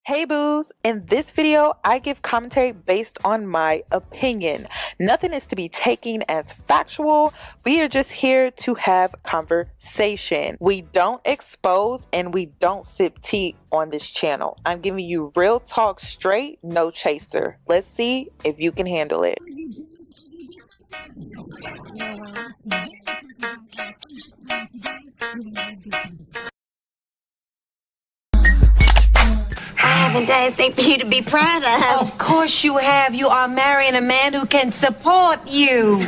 Hey boos, in this video I give commentary based on my opinion. Nothing is to be taken as factual. We are just here to have conversation. We don't expose and we don't sip tea on this channel. I'm giving you real talk straight, no chaser. Let's see if you can handle it. I haven't done anything for you to be proud of. Of course you have. You are marrying a man who can support you.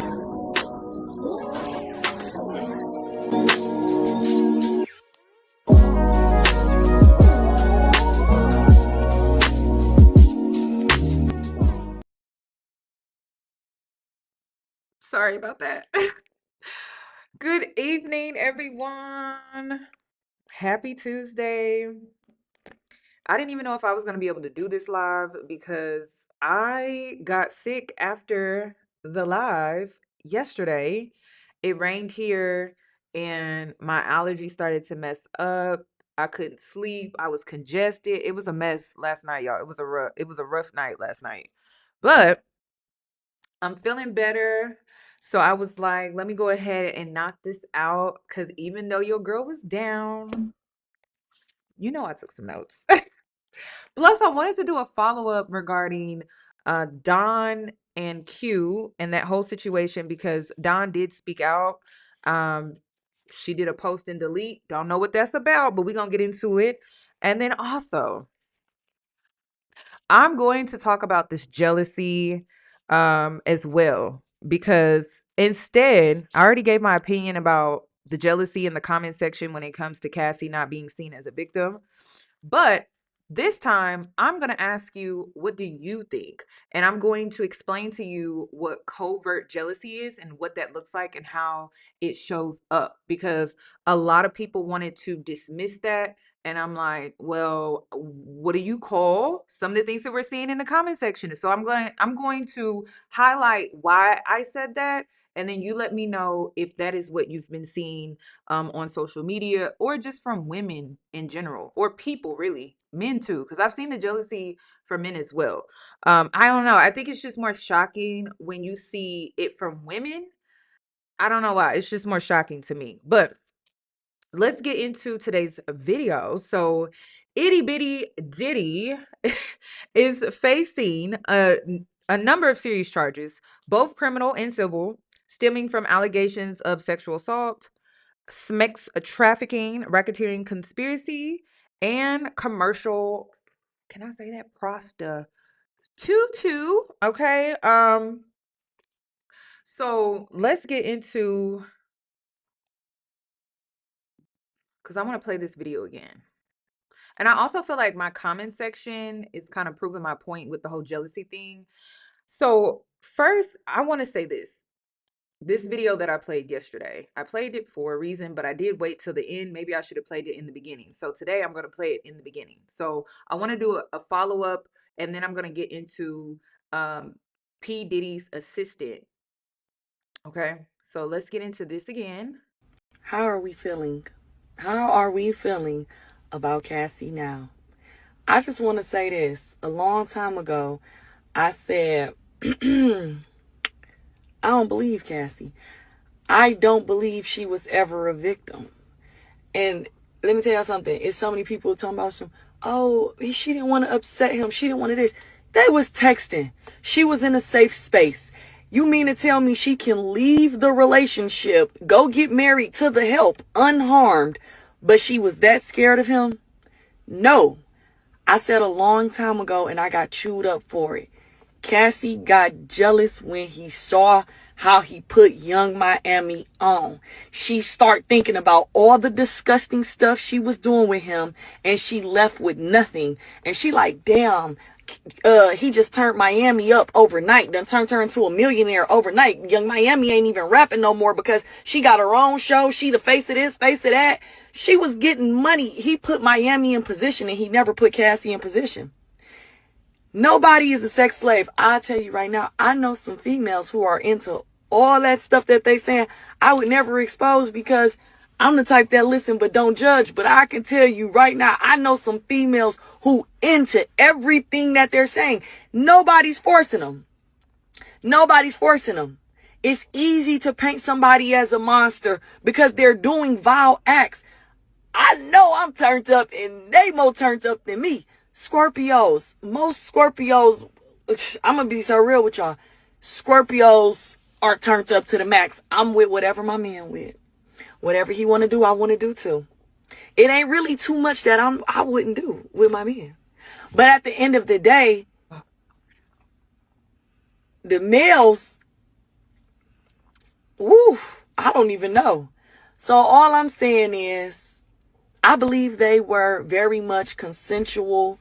Sorry about that. Good evening, everyone. Happy Tuesday. I didn't even know if I was going to be able to do this live because I got sick after the live yesterday. It rained here and my allergy started to mess up. I couldn't sleep. I was congested. It was a mess last night, y'all. It was a rough night last night. But I'm feeling better. So I was like, let me go ahead and knock this out cuz even though your girl was down, I took some notes. Plus, I wanted to do a follow-up regarding Don and Q and that whole situation because Don did speak out. Um, she did a post and delete. Don't know what that's about, but we're gonna get into it. And then also, I'm going to talk about this jealousy as well because instead, I already gave my opinion about the jealousy in the comment section when it comes to Cassie not being seen as a victim. But this time, I'm going to ask you, what do you think? And I'm going to explain to you what covert jealousy is and what that looks like and how it shows up. Because a lot of people wanted to dismiss that. And I'm like, well, what do you call some of the things that we're seeing in the comment section? So I'm going to highlight why I said that. And then you let me know if that is what you've been seeing on social media or just from women in general or people, really, men too, because I've seen the jealousy for men as well. I don't know. I think it's just more shocking when you see it from women. I don't know why. It's just more shocking to me. But let's get into today's video. So itty bitty Diddy is facing a number of serious charges, both criminal and civil, stemming from allegations of sexual assault, sex trafficking, racketeering conspiracy, and commercial, can I say that? Prostitution. Okay. So let's get into, because I want to play this video again. And I also feel like my comment section is kind of proving my point with the whole jealousy thing. So first, I want to say this video that I played yesterday, I played it for a reason, but I did wait till the end. Maybe I should have played it in the beginning. So today I'm going to play it in the beginning. So I want to do a follow-up, and then I'm going to get into P. Diddy's assistant. Okay, so let's get into this again. How are we feeling? How are we feeling about Cassie now? I just want to say this. A long time ago, I said, I don't believe Cassie. I don't believe she was ever a victim. And let me tell you something. It's so many people talking about some, oh, she didn't want to upset him. She didn't want to this. They was texting. She was in a safe space. You mean to tell me she can leave the relationship, go get married to the help, unharmed, but she was that scared of him? No. I said a long time ago, and I got chewed up for it. Cassie got jealous when he saw how he put Young Miami on. She started thinking about all the disgusting stuff she was doing with him, and she left with nothing. And she like, damn, he just turned Miami up overnight. Done turned her into a millionaire overnight. Young Miami ain't even rapping no more because she got her own show. She the face of this, face of that. She was getting money. He put Miami in position, and he never put Cassie in position. Nobody is a sex slave. I'll tell you right now, I know some females who are into all that stuff that they saying I would never expose because I'm the type that listen but don't judge. But I can tell you right now, I know some females who into everything that they're saying. Nobody's forcing them. Nobody's forcing them. It's easy to paint somebody as a monster because they're doing vile acts. I know I'm turned up and they more turned up than me. Scorpios, most Scorpios, I'm going to be so real with y'all. Scorpios are turned up to the max. I'm with whatever my man with. Whatever he want to do, I want to do too. It ain't really too much that I wouldn't do with my man. But at the end of the day, the males, woo, I don't even know. So all I'm saying is, I believe they were very much consensual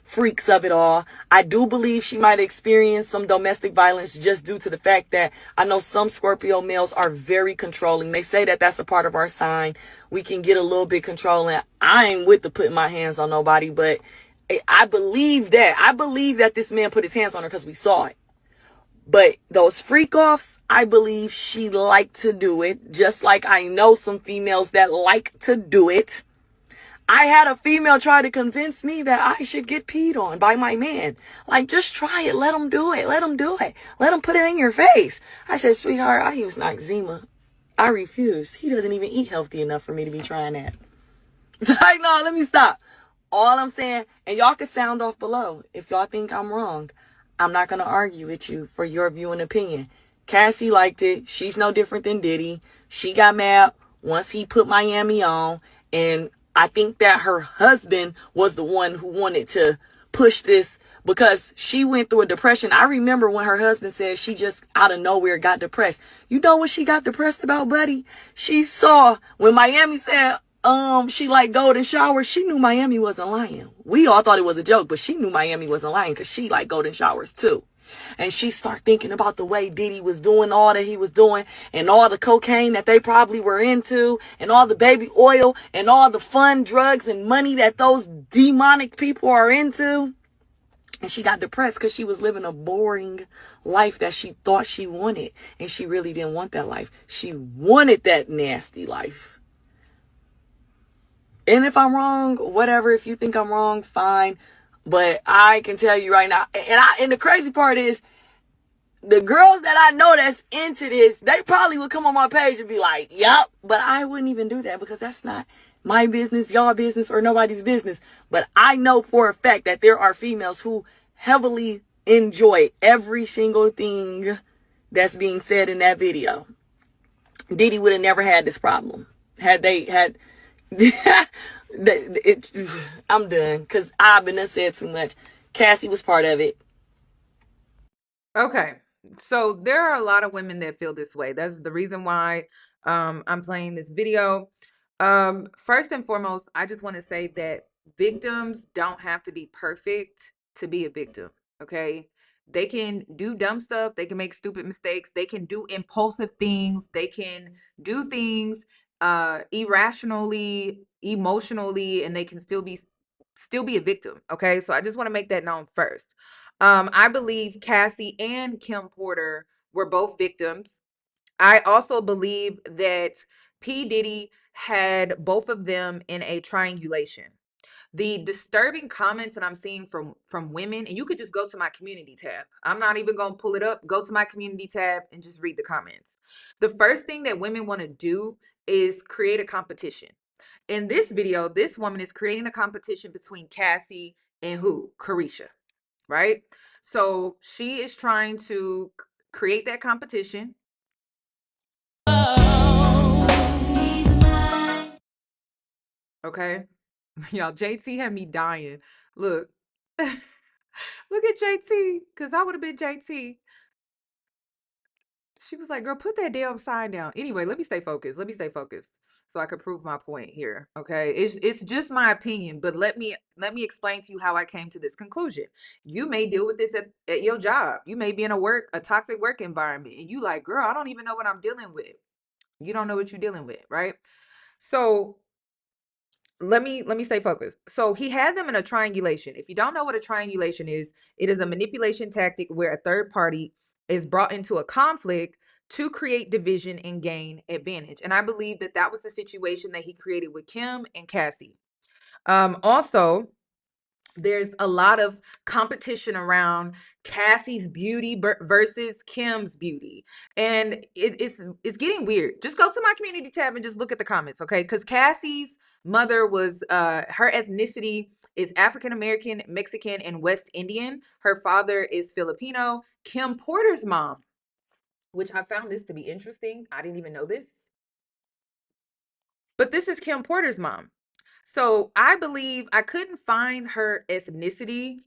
freaks of it all. I do believe she might experience some domestic violence just due to the fact that I know some Scorpio males are very controlling. They say that that's a part of our sign. We can get a little bit controlling. I ain't with the putting my hands on nobody, but I believe that. I believe that this man put his hands on her because we saw it. But those freak offs, I believe she liked to do it. Just like I know some females that like to do it. I had a female try to convince me that I should get peed on by my man. Like, just try it. Let him do it. Let him do it. Let him put it in your face. I said, sweetheart, I use Noxzema. I refuse. He doesn't even eat healthy enough for me to be trying that. It's like, no, let me stop. All I'm saying, and y'all can sound off below if y'all think I'm wrong. I'm not going to argue with you for your view and opinion. Cassie liked it. She's no different than Diddy. She got mad once he put Miami on. And I think that her husband was the one who wanted to push this because she went through a depression. I remember when her husband said she just out of nowhere got depressed. You know what she got depressed about, buddy? She saw when Miami said, she like golden showers. She knew Miami wasn't lying. We all thought it was a joke, but she knew Miami wasn't lying because she like golden showers too. And she started thinking about the way Diddy was doing all that he was doing and all the cocaine that they probably were into and all the baby oil and all the fun drugs and money that those demonic people are into. And she got depressed because she was living a boring life that she thought she wanted. And she really didn't want that life. She wanted that nasty life. And if I'm wrong, whatever, if you think I'm wrong, fine. But I can tell you right now, and the crazy part is, the girls that I know that's into this, they probably would come on my page and be like, yup. But I wouldn't even do that because that's not my business, y'all business, or nobody's business. But I know for a fact that there are females who heavily enjoy every single thing that's being said in that video. Diddy would have never had this problem had they had... I'm done because I've been said too much. Cassie was part of it. Okay, so there are a lot of women that feel this way. That's the reason why I'm playing this video. First and foremost, I just want to say that victims don't have to be perfect to be a victim. Okay, they can do dumb stuff, they can make stupid mistakes, they can do impulsive things, they can do things irrationally, emotionally, and they can still be a victim. Okay, so I just want to make that known first. I believe Cassie and Kim Porter were both victims. I also believe that P. Diddy had both of them in a triangulation. The disturbing comments that I'm seeing from women, and you could just go to my community tab. I'm not even going to pull it up. Go to my community tab and just read the comments. The first thing that women want to do is create a competition. In this video, this woman is creating a competition between Cassie and who? Carisha, right? So she is trying to create that competition. Okay. Y'all, JT had me dying. Look. Look at JT, because I would have been JT. She was like, girl, put that damn sign down. Anyway, let me stay focused. Let me stay focused so I can prove my point here. Okay. It's just my opinion, but let me explain to you how I came to this conclusion. You may deal with this at your job. You may be in a toxic work environment, and you like, girl, I don't even know what I'm dealing with. You don't know what you're dealing with, right? So let me stay focused. So he had them in a triangulation. If you don't know what a triangulation is, it is a manipulation tactic where a third party is brought into a conflict to create division and gain advantage. And I believe that that was the situation that he created with Kim and Cassie. Also, there's a lot of competition around Cassie's beauty versus Kim's beauty. And it's getting weird. Just go to my community tab and just look at the comments, okay? Because Cassie's mother was her ethnicity is African American, Mexican, and West Indian. Her father is Filipino. Kim Porter's mom, which I found this to be interesting. I didn't even know this. But this is Kim Porter's mom. So I believe I couldn't find her ethnicity.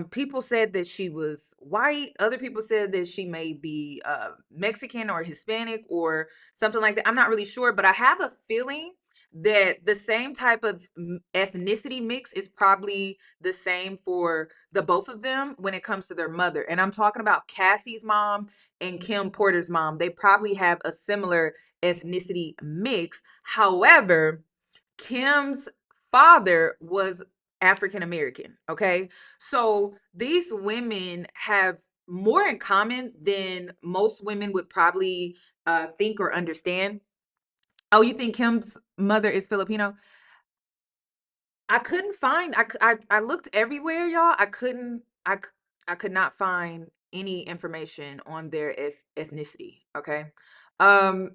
People said that she was white. Other people said that she may be Mexican or Hispanic or something like that. I'm not really sure, but I have a feeling that the same type of ethnicity mix is probably the same for the both of them when it comes to their mother. And I'm talking about Cassie's mom and Kim Porter's mom. They probably have a similar ethnicity mix. However, Kim's father was African American. Okay. So these women have more in common than most women would probably think or understand. Oh, you think Kim's mother is Filipino? I couldn't find, I looked everywhere, y'all. I could not find any information on their ethnicity. Okay. Um,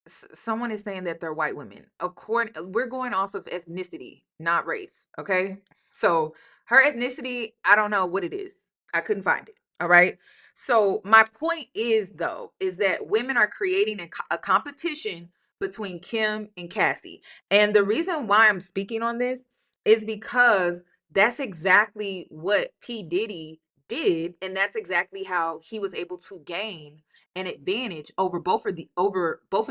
Someone is saying that they're white women. We're going off of ethnicity, not race. Okay. So her ethnicity, I don't know what it is. I couldn't find it. All right. So my point is, though, is that women are creating a competition between Kim and Cassie. And the reason why I'm speaking on this is because that's exactly what P. Diddy did. And that's exactly how he was able to gain an advantage over both of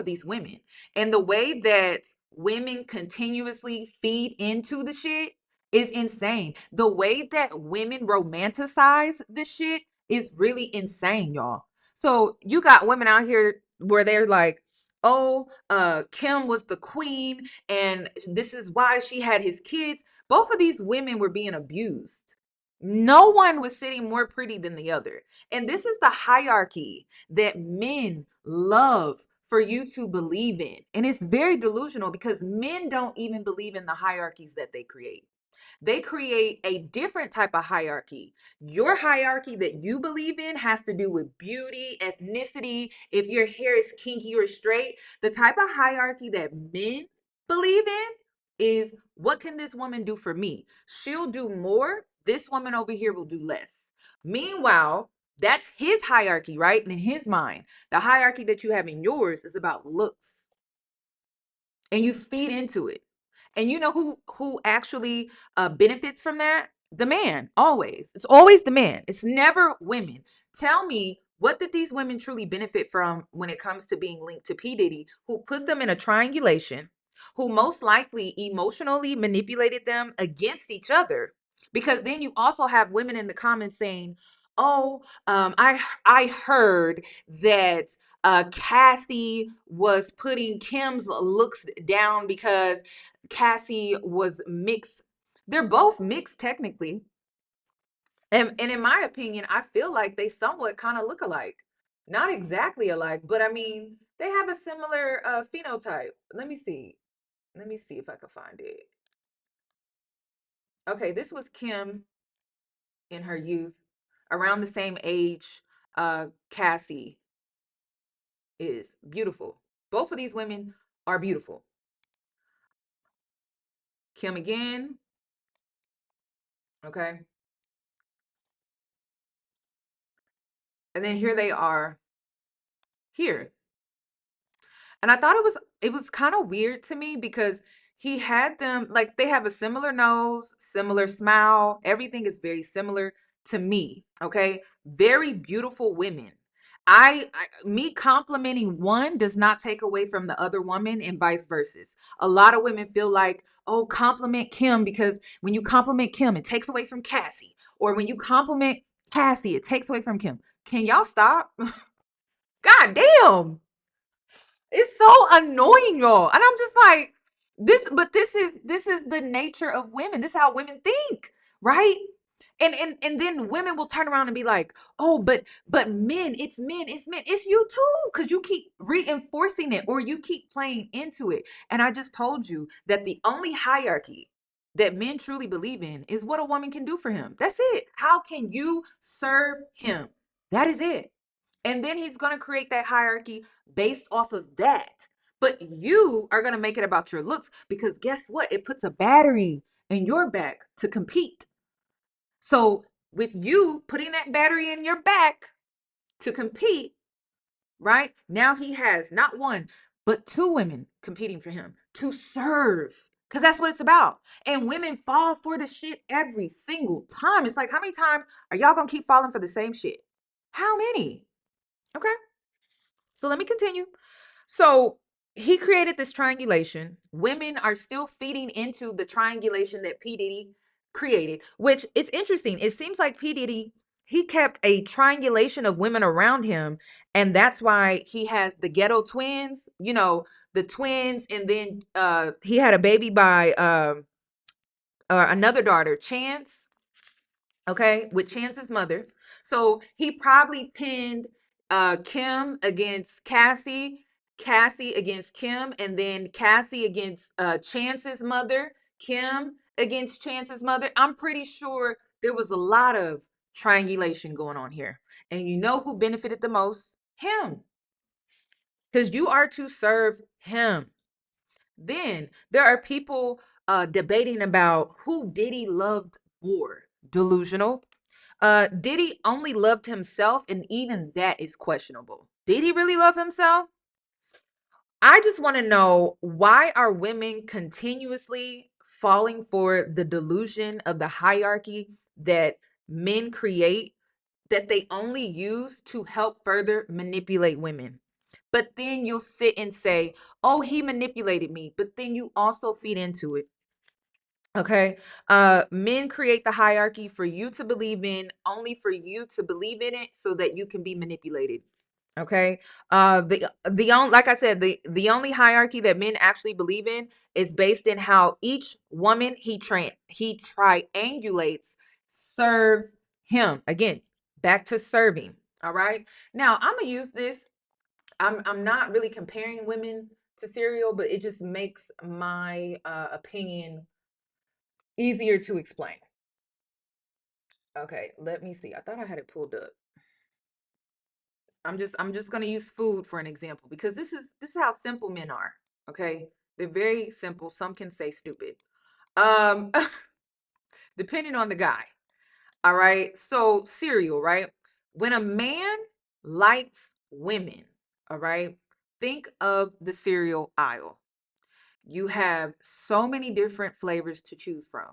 these women. And the way that women continuously feed into the shit is insane. The way that women romanticize the shit is really insane, y'all. So you got women out here where they're like, oh, Kim was the queen and this is why she had his kids. Both of these women were being abused. No one was sitting more pretty than the other. And this is the hierarchy that men love for you to believe in. And it's very delusional because men don't even believe in the hierarchies that they create. They create a different type of hierarchy. Your hierarchy that you believe in has to do with beauty, ethnicity, if your hair is kinky or straight. The type of hierarchy that men believe in is, what can this woman do for me? She'll do more. This woman over here will do less. Meanwhile, that's his hierarchy, right? In his mind, the hierarchy that you have in yours is about looks, and you feed into it. And you know who actually benefits from that? The man. Always. It's always the man. It's never women. Tell me, what did these women truly benefit from when it comes to being linked to P. Diddy, who put them in a triangulation, who most likely emotionally manipulated them against each other? Because then you also have women in the comments saying, oh, I heard that Cassie was putting Kim's looks down because Cassie was mixed. They're both mixed technically. And in my opinion, I feel like they somewhat kind of look alike. Not exactly alike, but I mean, they have a similar phenotype. Let me see. Let me see if I can find it. Okay, this was Kim in her youth, around the same age Cassie is. Beautiful. Both of these women are beautiful. Kim again. Okay. And then here they are here. And I thought it was kind of weird to me because he had them, like, they have a similar nose, similar smile. Everything is very similar to me. Okay. Very beautiful women. Me complimenting one does not take away from the other woman, and vice versa. A lot of women feel like, oh, compliment Kim because when you compliment Kim, it takes away from Cassie. Or when you compliment Cassie, it takes away from Kim. Can y'all stop? God damn. It's so annoying, y'all. And I'm just like, this is the nature of women. This is how women think, right? And then women will turn around and be like, oh, but men, it's men, it's you too, because you keep reinforcing it or you keep playing into it. And I just told you that the only hierarchy that men truly believe in is what a woman can do for him. That's it. How can you serve him? That is it. And then he's going to create that hierarchy based off of that. But you are going to make it about your looks, because guess what? It puts a battery in your back to compete. So with you putting that battery in your back to compete, right? Now he has not one, but two women competing for him to serve. Because that's what it's about. And women fall for the shit every single time. It's like, how many times are y'all going to keep falling for the same shit? How many? Okay. So let me continue. So he created this triangulation. Women are still feeding into the triangulation that P. Diddy created, which it's interesting. It seems like P. Diddy, he kept a triangulation of women around him. And that's why he has the ghetto twins, the twins. And then he had a baby by another daughter, Chance. Okay, with Chance's mother. So he probably pinned Kim against Cassie, Cassie against Kim, and then Cassie against Chance's mother, Kim against Chance's mother. I'm pretty sure there was a lot of triangulation going on here. And you know who benefited the most? Him. Because you are to serve him. Then there are people debating about who Diddy loved more. Delusional. Diddy only loved himself, and even that is questionable. Did he really love himself? I just want to know, why are women continuously falling for the delusion of the hierarchy that men create, that they only use to help further manipulate women? But then you'll sit and say, oh, he manipulated me. But then you also feed into it. Okay. Men create the hierarchy for you to believe in, only for you to believe in it so that you can be manipulated. Okay. The only, like I said, the only hierarchy that men actually believe in is based in how each woman he triangulates serves him. Again, back to serving. All right. Now I'm gonna use this. I'm not really comparing women to cereal, but it just makes my opinion easier to explain. Okay, let me see. I thought I had it pulled up. I'm just gonna use food for an example, because this is how simple men are. Okay, they're very simple. Some can say stupid. Um, depending on the guy. All right. So cereal, right? When a man likes women, all right, think of the cereal aisle. You have so many different flavors to choose from.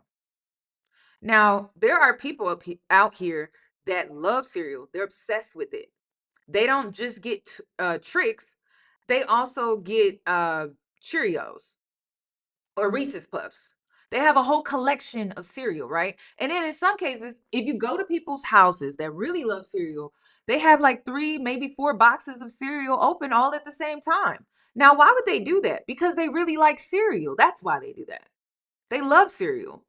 Now, there are people out here that love cereal. They're obsessed with it. They don't just get tricks. They also get Cheerios or Reese's Puffs. They have a whole collection of cereal, right? And then in some cases, if you go to people's houses that really love cereal, they have like 3, maybe 4 boxes of cereal open all at the same time. Now, why would they do that? Because they really like cereal. That's why they do that. They love cereal.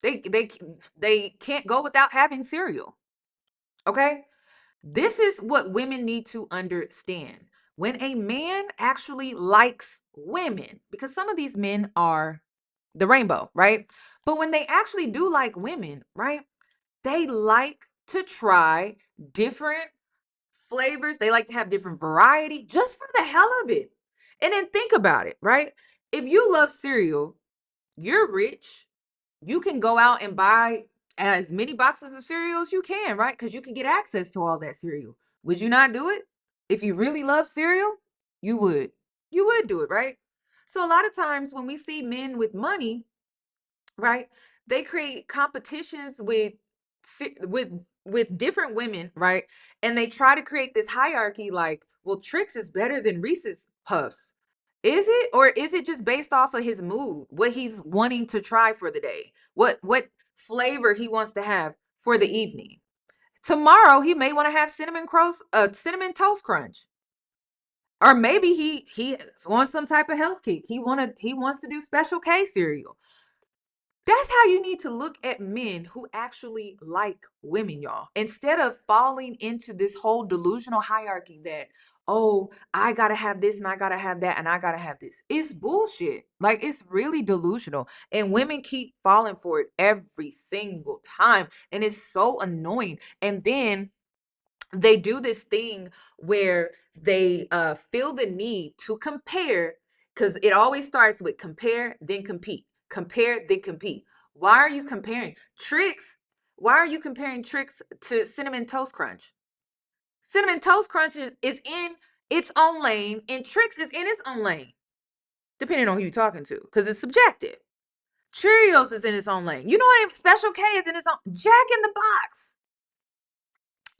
They can't go without having cereal. Okay? This is what women need to understand. When a man actually likes women, because some of these men are the rainbow, right? But when they actually do like women, right? They like to try different flavors. They like to have different variety just for the hell of it. And then think about it, right? If you love cereal, you're rich, you can go out and buy as many boxes of cereal as you can, right? Because you can get access to all that cereal. Would you not do it? If you really love cereal, you would. You would do it, right? So a lot of times when we see men with money, right, they create competitions with with different women, right? And they try to create this hierarchy like, well, Trix is better than Reese's Puffs. Is it, or is it just based off of his mood, what he's wanting to try for the day, what flavor he wants to have for the evening? Tomorrow he may want to have cinnamon toast crunch, or maybe he wants some type of health kick. He wants to do Special K cereal. That's how you need to look at men who actually like women, y'all. Instead of falling into this whole delusional hierarchy that, oh, I gotta have this and I gotta have that and I gotta have this. It's bullshit. Like, it's really delusional. And women keep falling for it every single time. And it's so annoying. And then they do this thing where they feel the need to compare, because it always starts with compare then compete, compare then compete. Why are you comparing tricks? Why are you comparing tricks to cinnamon toast crunch? Cinnamon toast crunch is in its own lane and tricks is in its own lane, depending on who you're talking to, because it's subjective. Cheerios is in its own lane. You know what I mean? Special K is in its own. Jack in the Box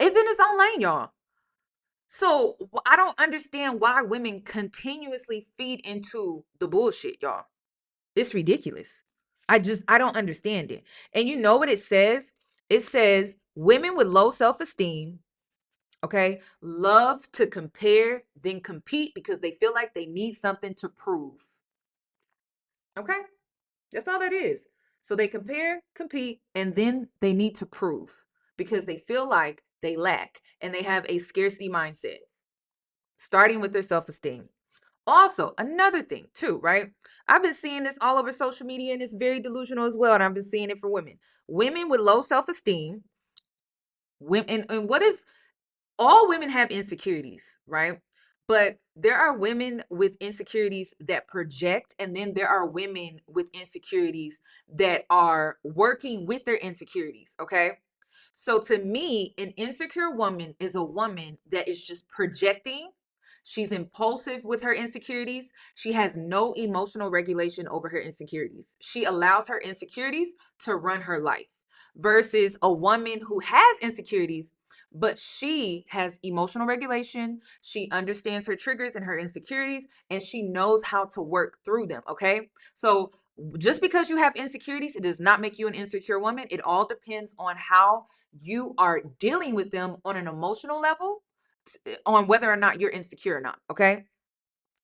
is in its own lane, y'all. So I don't understand why women continuously feed into the bullshit, y'all. It's ridiculous. I don't understand it. And you know what it says? It says women with low self-esteem, okay, love to compare, then compete because they feel like they need something to prove. Okay? That's all that is. So they compare, compete, and then they need to prove because they feel like they lack and they have a scarcity mindset, starting with their self-esteem. Also, another thing too, right? I've been seeing this all over social media and it's very delusional as well. And I've been seeing it for women. Women with low self-esteem, women, and what is, all women have insecurities, right? But there are women with insecurities that project, and then there are women with insecurities that are working with their insecurities, okay? So to me, an insecure woman is a woman that is just projecting. She's impulsive with her insecurities. She has no emotional regulation over her insecurities. She allows her insecurities to run her life versus a woman who has insecurities, but she has emotional regulation. She understands her triggers and her insecurities, and she knows how to work through them. Okay. So just because you have insecurities, it does not make you an insecure woman. It all depends on how you are dealing with them on an emotional level, on whether or not you're insecure or not. Okay.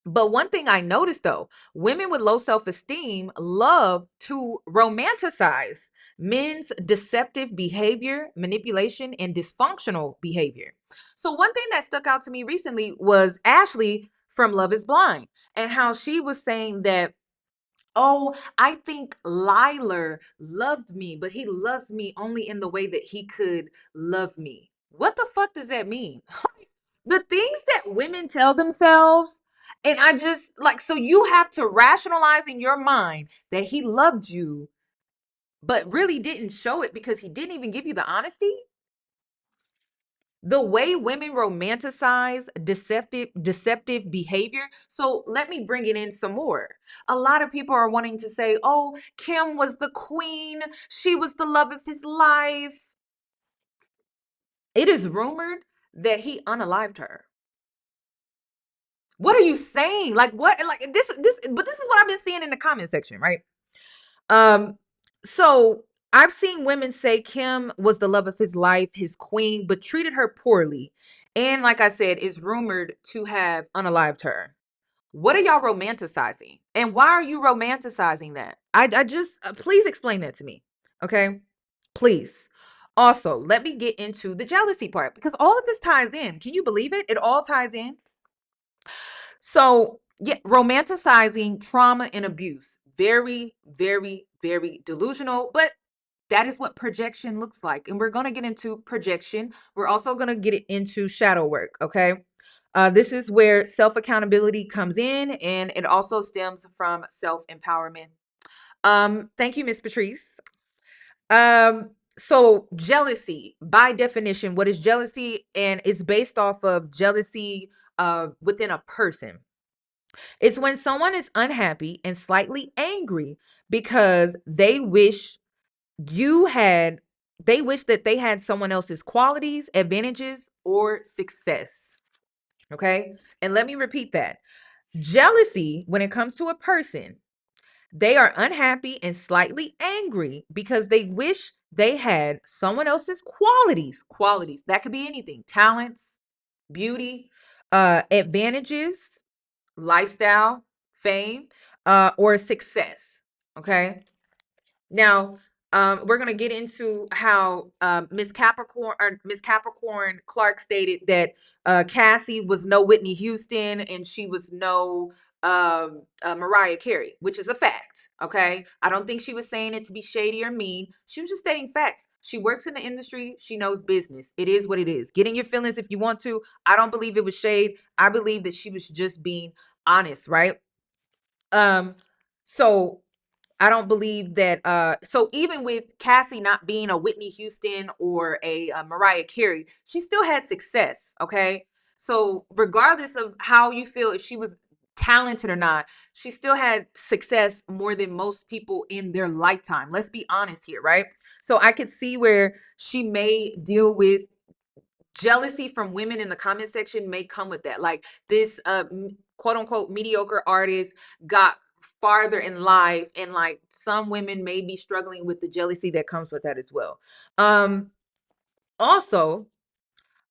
But one thing I noticed though, women with low self-esteem love to romanticize men's deceptive behavior, manipulation, and dysfunctional behavior. So one thing that stuck out to me recently was Ashley from Love is Blind, and how she was saying that, oh, I think Liler loved me, but he loves me only in the way that he could love me. What the fuck does that mean? The things that women tell themselves, and I just like, so you have to rationalize in your mind that he loved you, but really didn't show it because he didn't even give you the honesty. The way women romanticize deceptive behavior. So let me bring it in some more. A lot of people are wanting to say, oh, Kim was the queen, she was the love of his life. It is rumored that he unalived her. What are you saying? Like, what? Like but this is what I've been seeing in the comment section, right? Um, so I've seen women say Kim was the love of his life, his queen, but treated her poorly. And like I said, is rumored to have unalived her. What are y'all romanticizing? And why are you romanticizing that? I just, please explain that to me. Okay? Please. Also, let me get into the jealousy part because all of this ties in. Can you believe it? It all ties in. So, yeah, romanticizing trauma and abuse. Very, very, very delusional, but that is what projection looks like. And we're going to get into projection. We're also going to get it into shadow work, okay? This is where self-accountability comes in, and it also stems from self-empowerment. Thank you, Miss Patrice. So jealousy, by definition, what is jealousy? And it's based off of jealousy within a person. It's when someone is unhappy and slightly angry because they wish that they had someone else's qualities, advantages, or success. Okay. And let me repeat that. Jealousy, when it comes to a person, they are unhappy and slightly angry because they wish they had someone else's qualities. Qualities. That could be anything. Talents, beauty, advantages, lifestyle, fame, or success. Okay. Now, we're gonna get into how Miss Capricorn Clark stated that Cassie was no Whitney Houston and she was no Mariah Carey, which is a fact. Okay, I don't think she was saying it to be shady or mean. She was just stating facts. She works in the industry. She knows business. It is what it is. Get in your feelings if you want to. I don't believe it was shade. I believe that she was just being honest, right? Um, so I don't believe that. So even with Cassie not being a Whitney Houston or a Mariah Carey, she still had success. Okay. So regardless of how you feel, if she was talented or not, she still had success more than most people in their lifetime. Let's be honest here, right? So I could see where she may deal with jealousy from women in the comment section may come with that. Like this quote unquote mediocre artist got farther in life, and like some women may be struggling with the jealousy that comes with that as well. Also,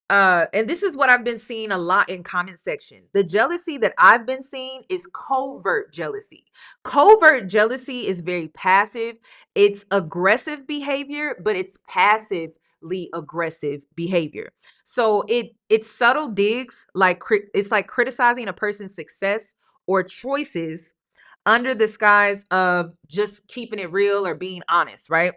and this is what I've been seeing a lot in comment section. The jealousy that I've been seeing is covert jealousy. Covert jealousy is very passive. It's aggressive behavior, but it's passively aggressive behavior. So it's subtle digs, like it's like criticizing a person's success or choices under the guise of just keeping it real or being honest, right?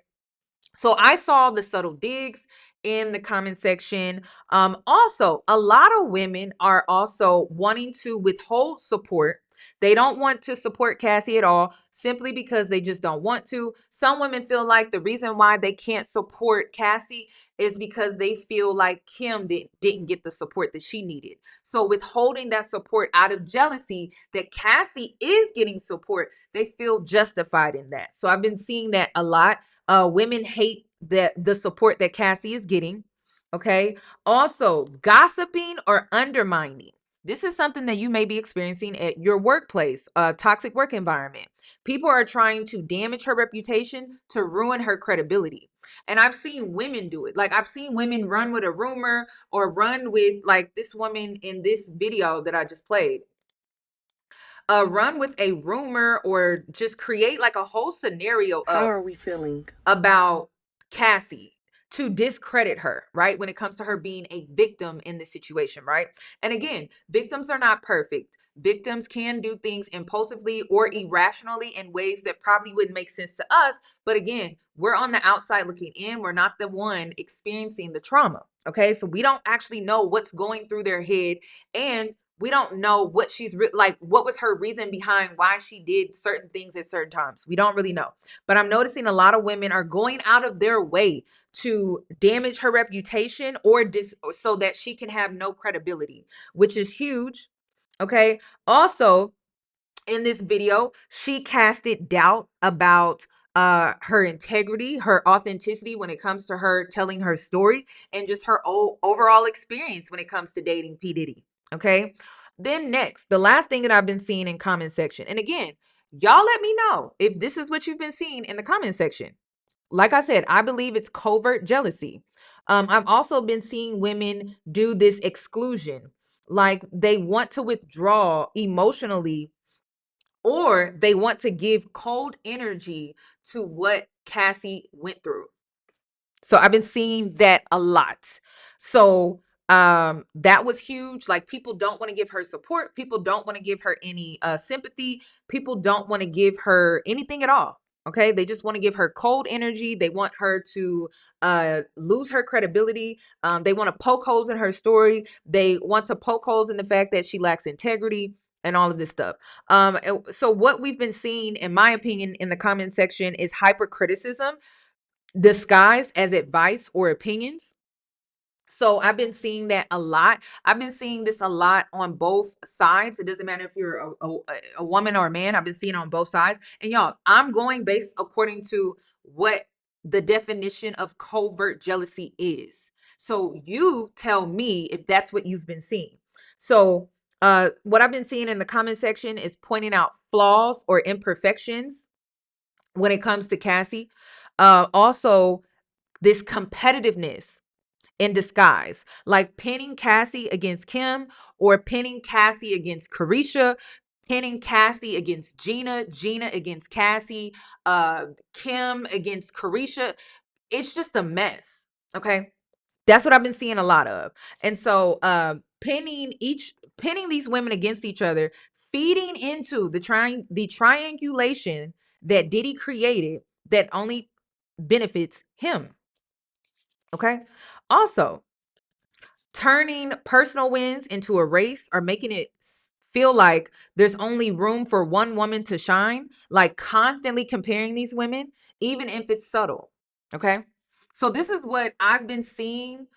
So I saw the subtle digs in the comment section. Also, a lot of women are also wanting to withhold support. They don't want to support Cassie at all simply because they just don't want to. Some women feel like the reason why they can't support Cassie is because they feel like Kim didn't get the support that she needed. So withholding that support out of jealousy that Cassie is getting support, they feel justified in that. So I've been seeing that a lot. Women hate the support that Cassie is getting. Okay. Also, gossiping or undermining. This is something that you may be experiencing at your workplace, a toxic work environment. People are trying to damage her reputation to ruin her credibility. And I've seen women do it. Like I've seen women run with a rumor or run with like this woman in this video that I just played. Run with a rumor or just create like a whole scenario How up are we feeling? about Cassie to discredit her, right? When it comes to her being a victim in this situation, right? And again, victims are not perfect. Victims can do things impulsively or irrationally in ways that probably wouldn't make sense to us. But again, we're on the outside looking in. We're not the one experiencing the trauma. Okay. So we don't actually know what's going through their head, and we don't know what she's like, what was her reason behind why she did certain things at certain times. We don't really know. But I'm noticing a lot of women are going out of their way to damage her reputation or so that she can have no credibility, which is huge. Okay. Also, in this video, she casted doubt about her integrity, her authenticity when it comes to her telling her story, and just her overall experience when it comes to dating P. Diddy. Okay. Then next, the last thing that I've been seeing in comment section. And again, y'all let me know if this is what you've been seeing in the comment section. Like I said, I believe it's covert jealousy. I've also been seeing women do this exclusion, like they want to withdraw emotionally, or they want to give cold energy to what Cassie went through. So I've been seeing that a lot. So that was huge. Like people don't want to give her support. People don't want to give her any sympathy. People don't want to give her anything at all. Okay. They just want to give her cold energy. They want her to lose her credibility. They want to poke holes in her story. They want to poke holes in the fact that she lacks integrity and all of this stuff. So what we've been seeing, in my opinion, in the comment section is hypercriticism disguised as advice or opinions. So I've been seeing that a lot. I've been seeing this a lot on both sides. It doesn't matter if you're a woman or a man. I've been seeing it on both sides. And y'all, I'm going based according to what the definition of covert jealousy is. So you tell me if that's what you've been seeing. So what I've been seeing in the comment section is pointing out flaws or imperfections when it comes to Cassie. Also, this competitiveness in disguise, like pinning Cassie against Kim or pinning Cassie against Carisha, pinning Cassie against Gina, Gina against Cassie, Kim against Carisha. It's just a mess. Okay. That's what I've been seeing a lot of. And so pinning these women against each other, feeding into the triangulation that Diddy created that only benefits him. Okay. Also, turning personal wins into a race or making it feel like there's only room for one woman to shine, like constantly comparing these women, even if it's subtle. Okay. So this is what I've been seeing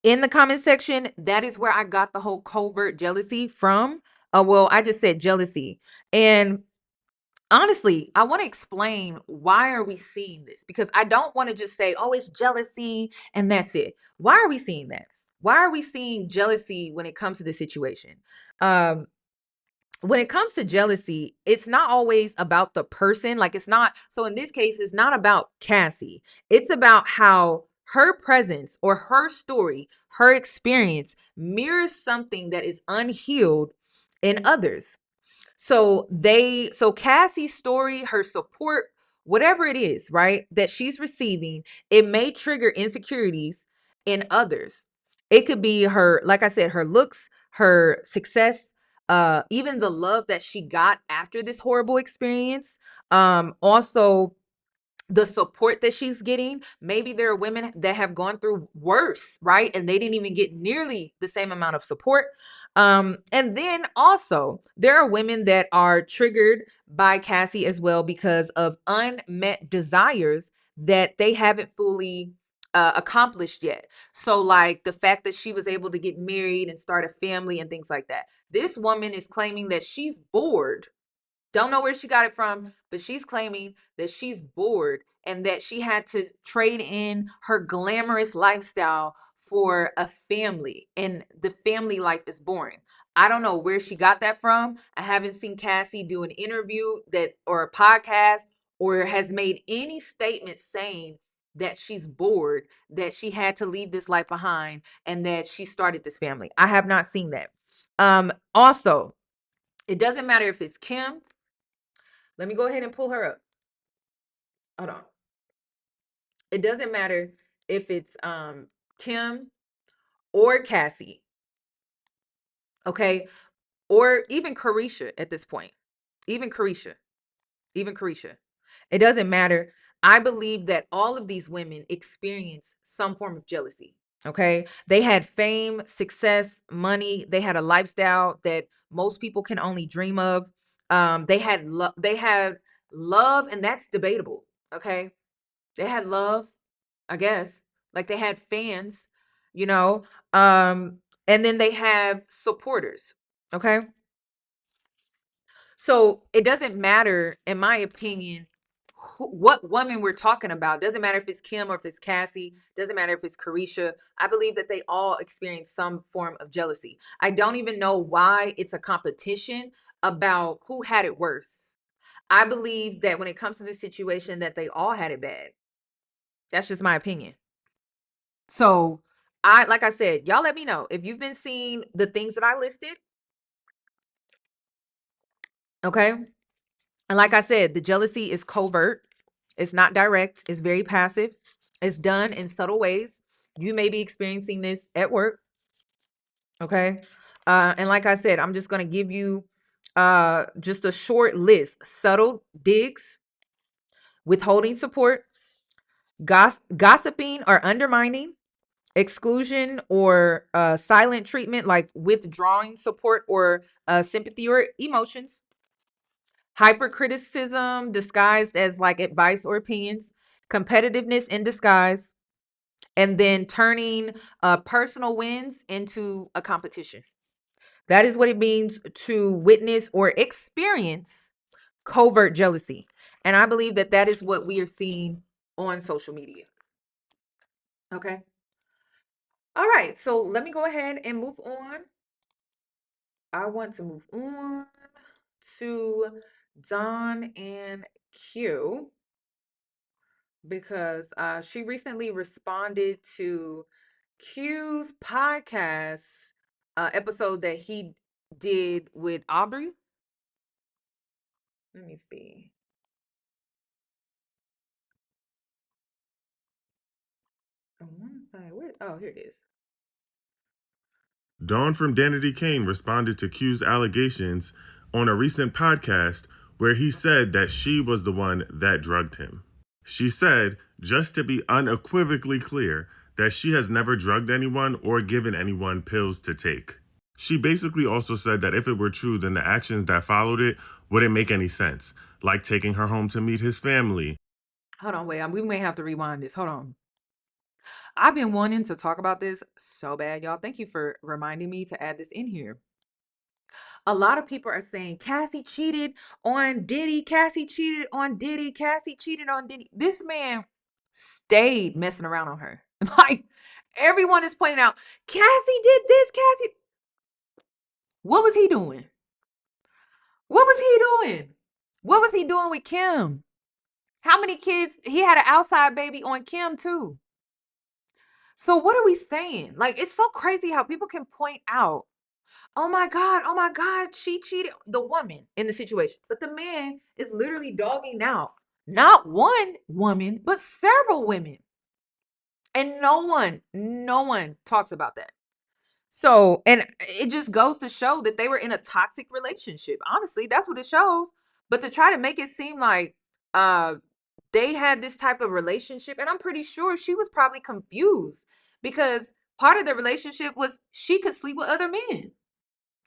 in the comment section. That is where I got the whole covert jealousy from. Well, I just said jealousy. And honestly, I want to explain why are we seeing this? Because I don't want to just say, oh, it's jealousy and that's it. Why are we seeing that? Why are we seeing jealousy when it comes to this situation? Um, when it comes to jealousy, it's not always about the person. Like it's not. So in this case, it's not about Cassie. It's about how her presence or her story, her experience mirrors something that is unhealed in others. So Cassie's story, her support, whatever it is, right, that she's receiving, it may trigger insecurities in others. It could be her, like I said, her looks, her success, even the love that she got after this horrible experience. Also the support that she's getting. Maybe there are women that have gone through worse, right? And they didn't even get nearly the same amount of support. And then also there are women that are triggered by Cassie as well because of unmet desires that they haven't fully accomplished yet. So like the fact that she was able to get married and start a family and things like that. This woman is claiming that she's bored. Don't know where she got it from, but she's claiming that she's bored and that she had to trade in her glamorous lifestyle for a family, and the family life is boring. I don't know where she got that from. I haven't seen Cassie do an interview that or a podcast or has made any statement saying that she's bored, that she had to leave this life behind and that she started this family. I have not seen that. Also, it doesn't matter if it's Kim. Let me go ahead and pull her up. Hold on. It doesn't matter if it's Kim or Cassie, okay? Or even Carisha at this point. Even Carisha. Even Carisha. It doesn't matter. I believe that all of these women experience some form of jealousy. Okay. They had fame, success, money. They had a lifestyle that most people can only dream of. They had love, and that's debatable. Okay. They had love, I guess. Like they had fans, you know. And then they have supporters. Okay. So it doesn't matter, in my opinion, what woman we're talking about. Doesn't matter if it's Kim or if it's Cassie. Doesn't matter if it's Carisha. I believe that they all experience some form of jealousy. I don't even know why it's a competition about who had it worse. I believe that when it comes to this situation, that they all had it bad. That's just my opinion. So like I said, y'all let me know if you've been seeing the things that I listed. Okay. And like I said, the jealousy is covert. It's not direct. It's very passive. It's done in subtle ways. You may be experiencing this at work. Okay. And like I said, I'm just going to give you just a short list. Subtle digs, withholding support, gossiping or undermining, exclusion or silent treatment, like withdrawing support or sympathy or emotions, hypercriticism disguised as like advice or opinions, competitiveness in disguise, and then turning personal wins into a competition. That is what it means to witness or experience covert jealousy. And I believe that that is what we are seeing on social media. Okay. All right. So let me go ahead and move on. I want to move on to Dawn and Q because she recently responded to Q's podcast episode that he did with Aubrey. Let me see. On one side, where? Oh, here it is. Dawn from Danity Kane responded to Q's allegations on a recent podcast where he said that she was the one that drugged him. She said, just to be unequivocally clear, that she has never drugged anyone or given anyone pills to take. She basically also said that if it were true, then the actions that followed it wouldn't make any sense, like taking her home to meet his family. Hold on, wait. We may have to rewind this. Hold on. I've been wanting to talk about this so bad, y'all. Thank you for reminding me to add this in here. A lot of people are saying Cassie cheated on Diddy. Cassie cheated on Diddy. Cassie cheated on Diddy. This man stayed messing around on her. Like, everyone is pointing out, Cassie did this. Cassie. What was he doing? What was he doing? What was he doing with Kim? How many kids? He had an outside baby on Kim too. So what are we saying? Like, it's so crazy how people can point out, oh my God, she cheated, the woman in the situation. But the man is literally dogging out not one woman, but several women. And no one talks about that. So, and it just goes to show that they were in a toxic relationship. Honestly, that's what it shows. But to try to make it seem like they had this type of relationship, and I'm pretty sure she was probably confused because part of the relationship was she could sleep with other men.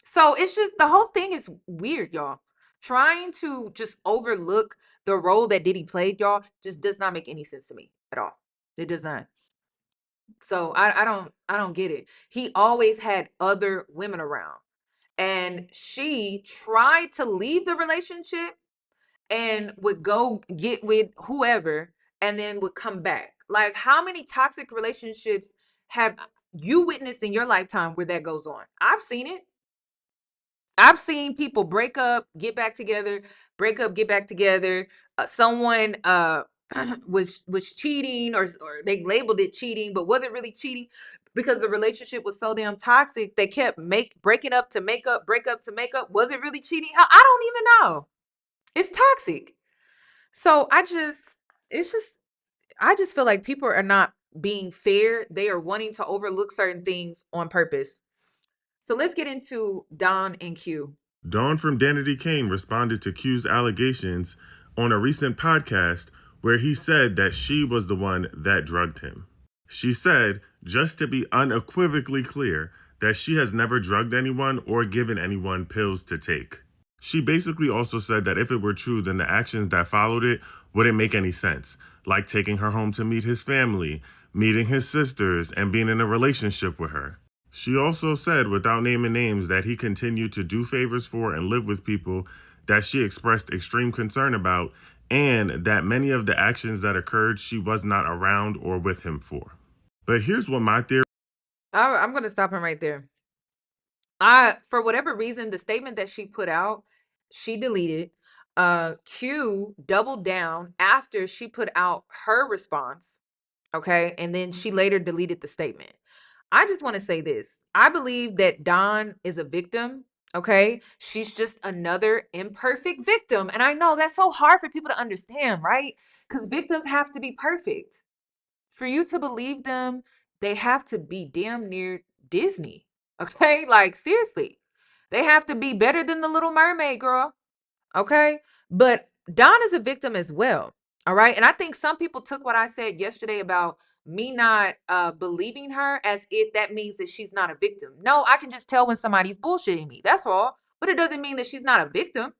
So it's just, the whole thing is weird, y'all. Trying to just overlook the role that Diddy played, y'all, just does not make any sense to me at all. It does not. So I don't get it. He always had other women around. And she tried to leave the relationship and would go get with whoever and then would come back. Like, how many toxic relationships have you witnessed in your lifetime where that goes on? I've seen it. I've seen people break up, get back together, break up, get back together. Someone was cheating, or they labeled it cheating, but wasn't really cheating because the relationship was so damn toxic. They kept breaking up to make up, break up to make up. Was it really cheating? I don't even know. It's toxic. So I just feel like people are not being fair. They are wanting to overlook certain things on purpose. So let's get into Don and Q. Dawn from Danity Kane responded to Q's allegations on a recent podcast where he said that she was the one that drugged him. She said, just to be unequivocally clear, that she has never drugged anyone or given anyone pills to take. She basically also said that if it were true, then the actions that followed it wouldn't make any sense, like taking her home to meet his family, meeting his sisters, and being in a relationship with her. She also said, without naming names, that he continued to do favors for and live with people that she expressed extreme concern about, and that many of the actions that occurred she was not around or with him for. But here's what my theory... I'm going to stop him right there. For whatever reason, the statement that she put out, she deleted. Q doubled down after she put out her response. Okay. And then she later deleted the statement. I just want to say this. I believe that Dawn is a victim. Okay. She's just another imperfect victim. And I know that's so hard for people to understand, right? Because victims have to be perfect. For you to believe them, they have to be damn near Disney. Okay. Like, seriously, they have to be better than the Little Mermaid, girl. Okay. But Dawn is a victim as well. All right. And I think some people took what I said yesterday about me not believing her as if that means that she's not a victim. No, I can just tell when somebody's bullshitting me. That's all. But it doesn't mean that she's not a victim.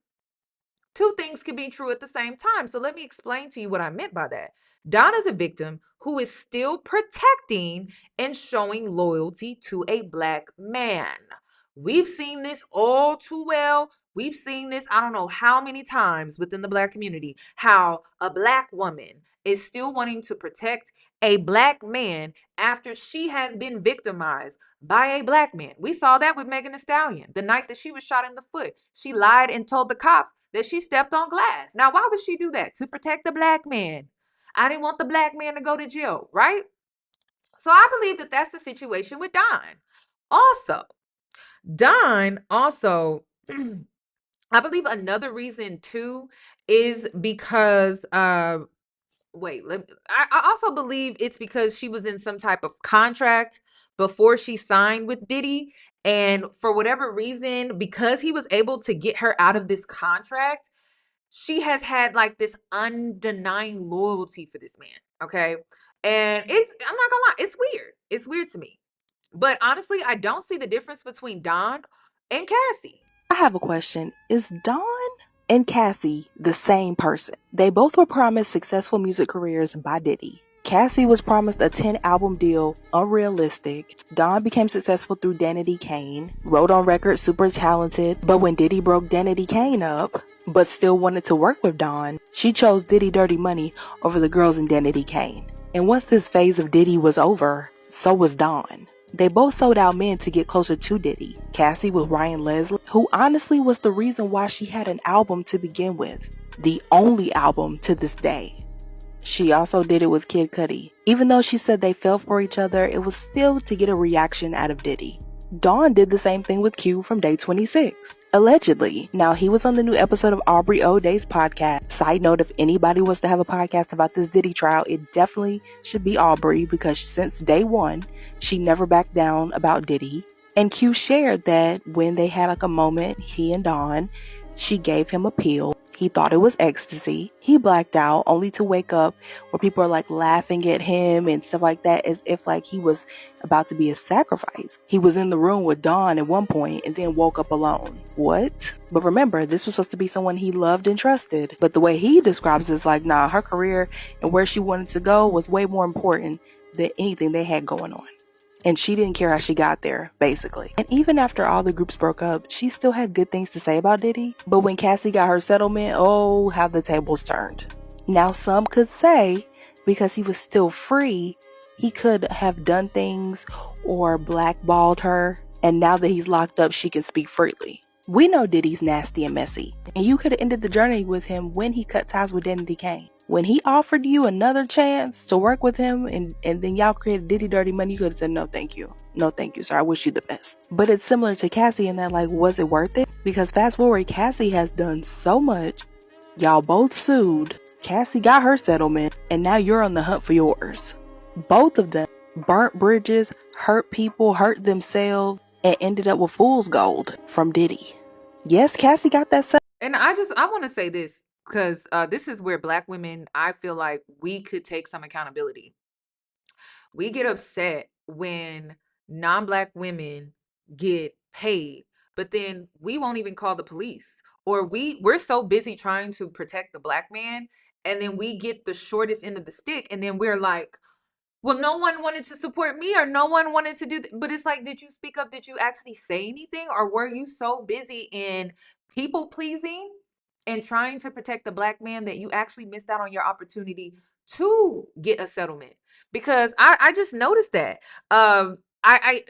Two things can be true at the same time. So let me explain to you what I meant by that. Dawn is a victim who is still protecting and showing loyalty to a black man. We've seen this all too well. We've seen this, I don't know how many times within the black community, how a black woman is still wanting to protect a black man after she has been victimized by a black man. We saw that with Megan Thee Stallion. The night that she was shot in the foot, she lied and told the cops that she stepped on glass. Now, why would she do that? To protect the black man. I didn't want the black man to go to jail, right? So I believe that that's the situation with Dawn. Also, Dawn also I believe another reason too is because I also believe it's because she was in some type of contract before she signed with Diddy. And for whatever reason, because he was able to get her out of this contract, she has had like this undenying loyalty for this man. Okay. And I'm not gonna lie, it's weird. It's weird to me. But honestly, I don't see the difference between Don and Cassie. I have a question. Is Dawn and Cassie the same person? They both were promised successful music careers by Diddy. Cassie was promised a 10-album deal, unrealistic. Dawn became successful through Danity Kane, wrote on record, super talented, but when Diddy broke Danity Kane up, but still wanted to work with Dawn, she chose Diddy Dirty Money over the girls in Danity Kane. And once this phase of Diddy was over, so was Dawn. They both sold out men to get closer to Diddy. Cassie with Ryan Leslie, who honestly was the reason why she had an album to begin with. The only album to this day. She also did it with Kid Cudi. Even though she said they fell for each other, it was still to get a reaction out of Diddy. Dawn did the same thing with Q from Day 26. Allegedly. Now, he was on the new episode of Aubrey O'Day's podcast. Side note, if anybody was to have a podcast about this Diddy trial, it definitely should be Aubrey, because since day one, she never backed down about Diddy. And Q shared that when they had like a moment, he and Dawn, she gave him a pill. He thought it was ecstasy. He blacked out only to wake up where people are like laughing at him and stuff like that, as if like he was about to be a sacrifice. He was in the room with Dawn at one point and then woke up alone. What? But remember, this was supposed to be someone he loved and trusted. But the way he describes it is like, nah, her career and where she wanted to go was way more important than anything they had going on. And she didn't care how she got there, basically. And even after all the groups broke up, she still had good things to say about Diddy. But when Cassie got her settlement, oh, how the tables turned. Now, some could say, because he was still free, he could have done things or blackballed her. And now that he's locked up, she can speak freely. We know Diddy's nasty and messy. And you could have ended the journey with him when he cut ties with Danity Kane. When he offered you another chance to work with him and then y'all created Diddy Dirty Money, you could have said, no, thank you. No, thank you, sir. I wish you the best. But it's similar to Cassie in that, like, was it worth it? Because fast forward, Cassie has done so much. Y'all both sued. Cassie got her settlement, and now you're on the hunt for yours. Both of them burnt bridges, hurt people, hurt themselves, and ended up with fool's gold from Diddy. Yes, Cassie got that settlement. And I want to say this, because this is where Black women, I feel like we could take some accountability. We get upset when non-Black women get paid, but then we won't even call the police. Or we're so busy trying to protect the Black man, and then we get the shortest end of the stick, and then we're like, well, no one wanted to support me, or no one wanted to do but it's like, did you speak up? Did you actually say anything? Or were you so busy in people pleasing and trying to protect the Black man that you actually missed out on your opportunity to get a settlement? Because I just noticed that I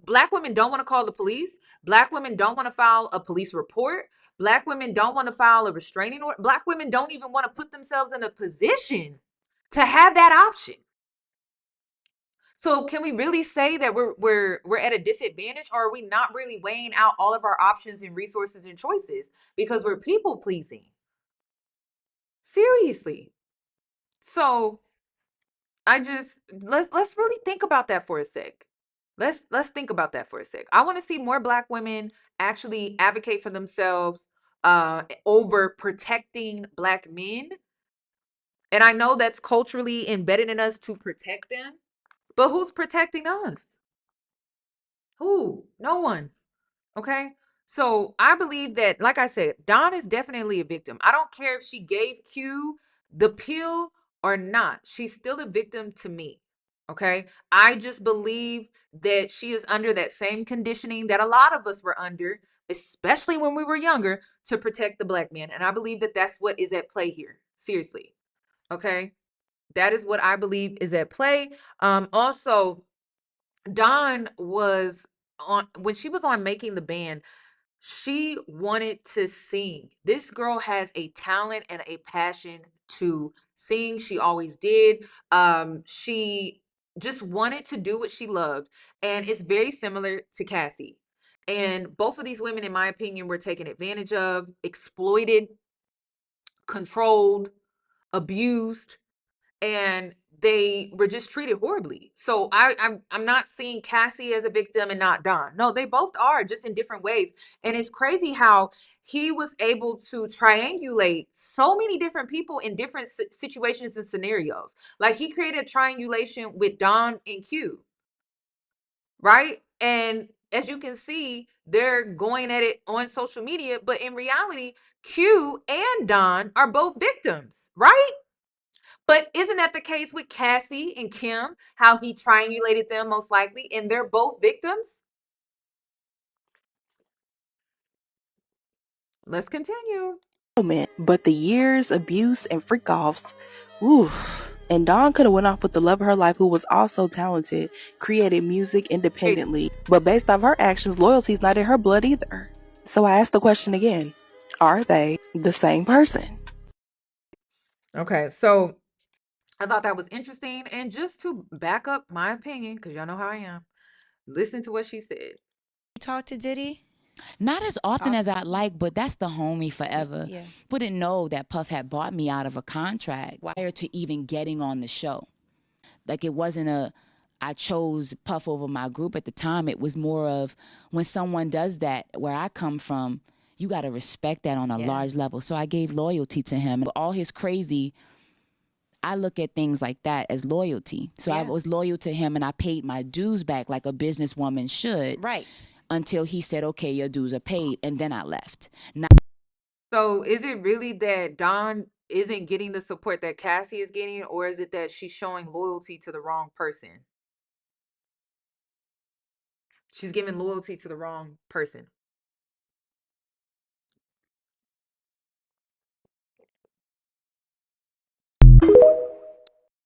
Black women don't want to call the police. Black women don't want to file a police report. Black women don't want to file a restraining order. Black women don't even want to put themselves in a position to have that option. So can we really say that we're at a disadvantage, or are we not really weighing out all of our options and resources and choices because we're people pleasing? Seriously. So I just let's really think about that for a sec. Let's think about that for a sec. I want to see more Black women actually advocate for themselves over protecting Black men. And I know that's culturally embedded in us to protect them, but who's protecting us? Who? No one. Okay. So I believe that, like I said, Dawn is definitely a victim. I don't care if she gave Q the pill or not. She's still a victim to me. Okay. I just believe that she is under that same conditioning that a lot of us were under, especially when we were younger, to protect the Black man. And I believe that that's what is at play here. Seriously. Okay. That is what I believe is at play. Also, Dawn was on when she was on Making the Band. She wanted to sing. This girl has a talent and a passion to sing. She always did. She just wanted to do what she loved, and it's very similar to Cassie. And both of these women, in my opinion, were taken advantage of, exploited, controlled, abused, and they were just treated horribly. So I'm not seeing Cassie as a victim and not Don. No, they both are, just in different ways. And it's crazy how he was able to triangulate so many different people in different situations and scenarios. Like, he created a triangulation with Don and Q, right? And as you can see, they're going at it on social media, but in reality, Q and Don are both victims, right? But isn't that the case with Cassie and Kim? How he triangulated them, most likely, and they're both victims? Let's continue. But the years, abuse, and freak offs, oof. And Dawn could have went off with the love of her life, who was also talented, created music independently. But based off her actions, loyalty's not in her blood either. So I asked the question again, are they the same person? Okay, so I thought that was interesting. And just to back up my opinion, because y'all know how I am, listen to what she said. Talk to Diddy? Not as often as I'd like, but that's the homie forever. Yeah. Wouldn't know that Puff had bought me out of a contract prior to even getting on the show. Like, it wasn't I chose Puff over my group at the time. It was more of, when someone does that, where I come from, you got to respect that on a large level. So I gave loyalty to him. All his crazy, I look at things like that as loyalty. So I was loyal to him, and I paid my dues back like a businesswoman should. Right. Until he said, okay, your dues are paid, and then I left. So is it really that Dawn isn't getting the support that Cassie is getting, or is it that she's showing loyalty to the wrong person? She's giving loyalty to the wrong person.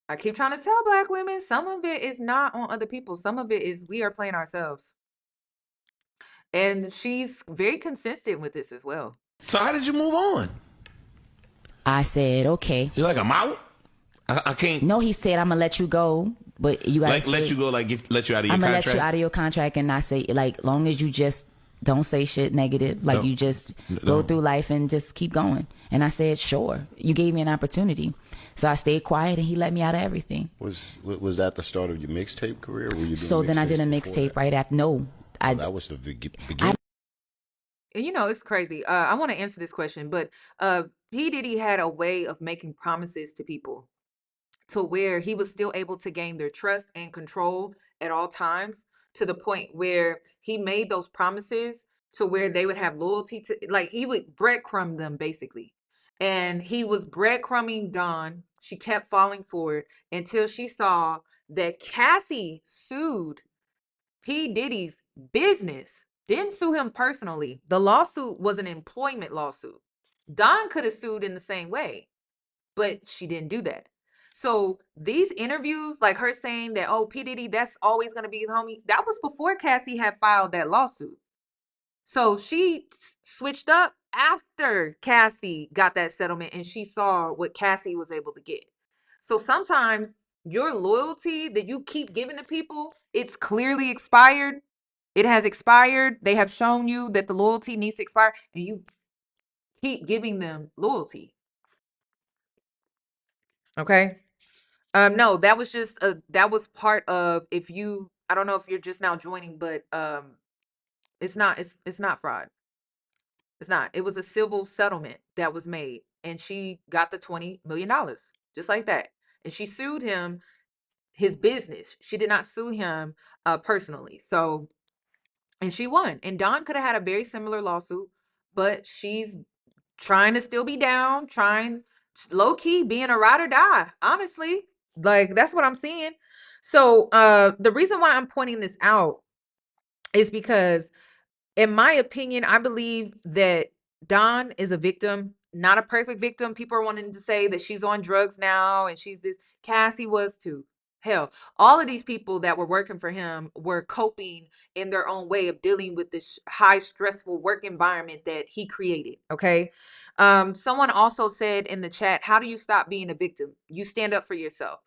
I keep trying to tell Black women, some of it is not on other people. Some of it is we are playing ourselves. And she's very consistent with this as well. So how did you move on? I said, okay. You're like, I'm out? I can't. No, he said, I'm going to let you go, but you got to let you go, like let you out of your contract? I'm going to let you out of your contract, and I say, like, long as you just don't say shit negative, like, you just go through life and just keep going. And I said, sure. You gave me an opportunity. So I stayed quiet, and he let me out of everything. Was that the start of your mixtape career? Were you doing so then I did a mixtape right after. No. That was the beginning. And you know, it's crazy. I want to answer this question, but P. Diddy had a way of making promises to people to where he was still able to gain their trust and control at all times, to the point where he made those promises to where they would have loyalty to, like, he would breadcrumb them basically. And he was breadcrumbing Dawn. She kept falling for it until she saw that Cassie sued P. Diddy's business, didn't sue him personally. The lawsuit was an employment lawsuit. Dawn could have sued in the same way, but she didn't do that. So these interviews, like her saying that, oh, P. Diddy, that's always going to be his homie, that was before Cassie had filed that lawsuit. So she switched up after Cassie got that settlement, and she saw what Cassie was able to get. So sometimes your loyalty that you keep giving to people, it's clearly expired. It has expired. They have shown you that the loyalty needs to expire, and you keep giving them loyalty. Okay. No, that was just that was part of, if you, I don't know if you're just now joining, but it's not fraud. It's not. It was a civil settlement that was made, and she got the $20 million just like that. And she sued him, his business. She did not sue him personally. So, and she won. And Dawn could have had a very similar lawsuit, but she's trying to still be down, trying low key being a ride or die. Honestly, like, that's what I'm seeing. So, the reason why I'm pointing this out is because, in my opinion, I believe that Dawn is a victim, not a perfect victim. People are wanting to say that she's on drugs now and she's this. Cassie was too. Hell, all of these people that were working for him were coping in their own way of dealing with this high stressful work environment that he created. Okay. Someone also said in the chat, how do you stop being a victim? You stand up for yourself.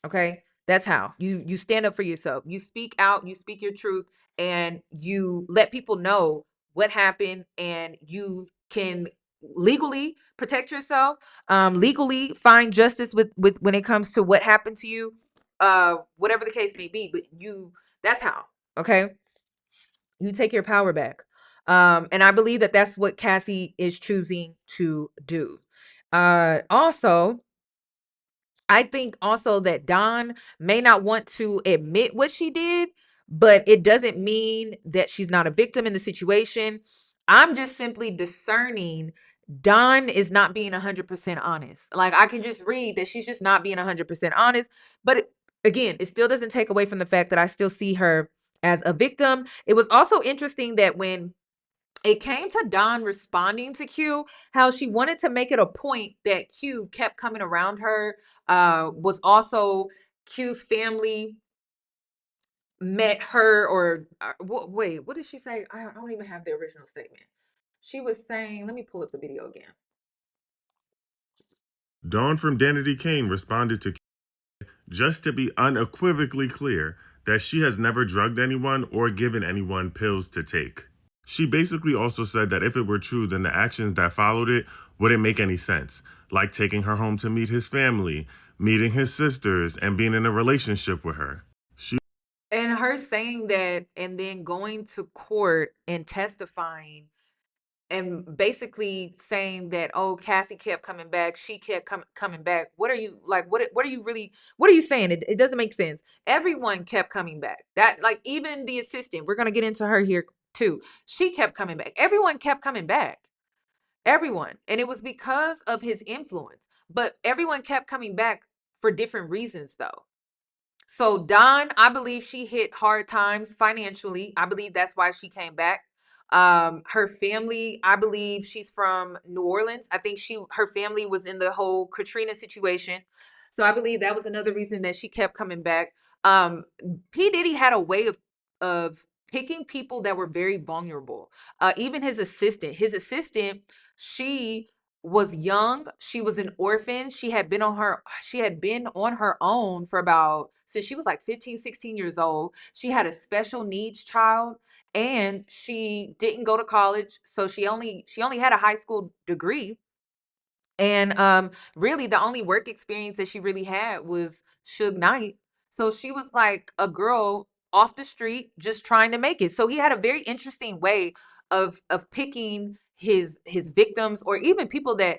Okay. That's how you stand up for yourself. You speak out, you speak your truth, and you let people know what happened, and you can legally protect yourself, legally find justice with when it comes to what happened to you, whatever the case may be. But that's how, okay? You take your power back. And I believe that that's what Cassie is choosing to do. Also, I think also that Dawn may not want to admit what she did, but it doesn't mean that she's not a victim in the situation. I'm just simply discerning Dawn is not being 100% honest. Like, I can just read that she's just not being 100% honest. But again, it still doesn't take away from the fact that I still see her as a victim. It was also interesting that when it came to Dawn responding to Q, how she wanted to make it a point that Q kept coming around her, was also Q's family met her, or wait, what did she say? I don't even have the original statement. She was saying, let me pull up the video again. Dawn from Danity Kane responded to Q, just to be unequivocally clear that she has never drugged anyone or given anyone pills to take. She basically also said that if it were true, then the actions that followed it wouldn't make any sense, like taking her home to meet his family, meeting his sisters, and being in a relationship with her. And her saying that and then going to court and testifying and basically saying that, oh, Cassie kept coming back, she kept coming back. What are you like? What are you really? What are you saying? It doesn't make sense. Everyone kept coming back. That, like, even the assistant. We're gonna get into her here too. She kept coming back. Everyone kept coming back. Everyone, and it was because of his influence. But everyone kept coming back for different reasons, though. So Dawn, I believe she hit hard times financially. I believe that's why she came back. Her family, I believe she's from New Orleans. I think her family was in the whole Katrina situation. So I believe that was another reason that she kept coming back. P. Diddy had a way of picking people that were very vulnerable. Even his assistant, she was young. She was an orphan. She had been on her own for about, since she was like 15, 16 years old. She had a special needs child, and she didn't go to college. So she only had a high school degree. And really the only work experience that she really had was Suge Knight. So she was like a girl off the street just trying to make it. So he had a very interesting way of picking his victims, or even people that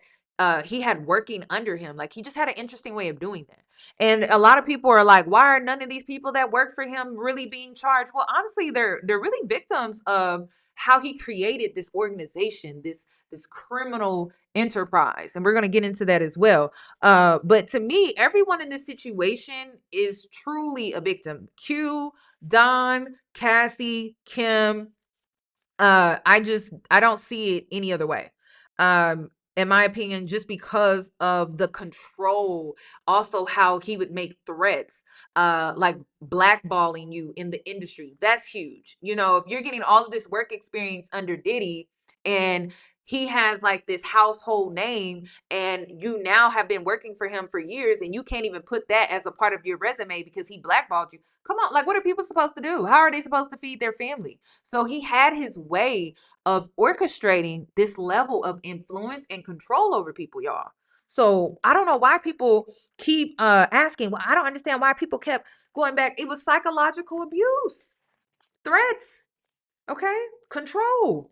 he had working under him. Like, he just had an interesting way of doing that. And a lot of people are like, why are none of these people that work for him really being charged? Well, honestly, they're really victims of how he created this organization, this criminal enterprise. And we're going to get into that as well. But to me, everyone in this situation is truly a victim. Q, Don, Cassie, Kim. I don't see it any other way. In my opinion, just because of the control, also how he would make threats, like blackballing you in the industry. That's huge. You know, if you're getting all of this work experience under Diddy, and he has like this household name, and you now have been working for him for years, and you can't even put that as a part of your resume because he blackballed you. Come on, like, what are people supposed to do? How are they supposed to feed their family? So he had his way of orchestrating this level of influence and control over people, y'all. So I don't know why people keep asking. Well, I don't understand why people kept going back. It was psychological abuse, threats, okay, control.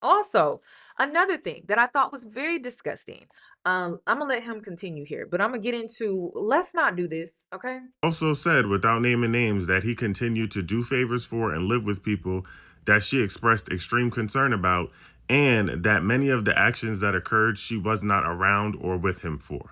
Also, another thing that I thought was very disgusting. I'm gonna let him continue here, but I'm gonna get into, let's not do this, okay? Also said, without naming names, that he continued to do favors for and live with people that she expressed extreme concern about, and that many of the actions that occurred she was not around or with him for.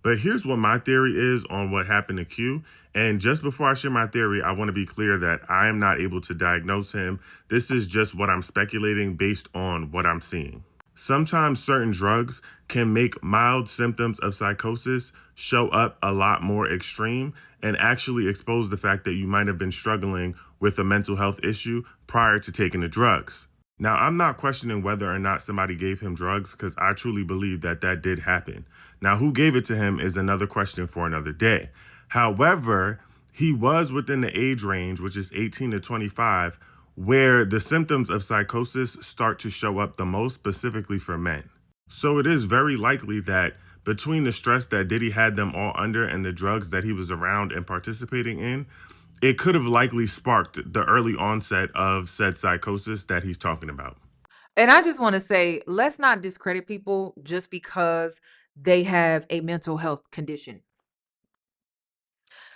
But here's what my theory is on what happened to Q. And just before I share my theory, I want to be clear that I am not able to diagnose him. This is just what I'm speculating based on what I'm seeing. Sometimes certain drugs can make mild symptoms of psychosis show up a lot more extreme and actually expose the fact that you might have been struggling with a mental health issue prior to taking the drugs. Now, I'm not questioning whether or not somebody gave him drugs, because I truly believe that that did happen. Now, who gave it to him is another question for another day. However, he was within the age range, which is 18 to 25, where the symptoms of psychosis start to show up the most, specifically for men. So it is very likely that between the stress that Diddy had them all under and the drugs that he was around and participating in, it could have likely sparked the early onset of said psychosis that he's talking about. And I just want to say, let's not discredit people just because they have a mental health condition.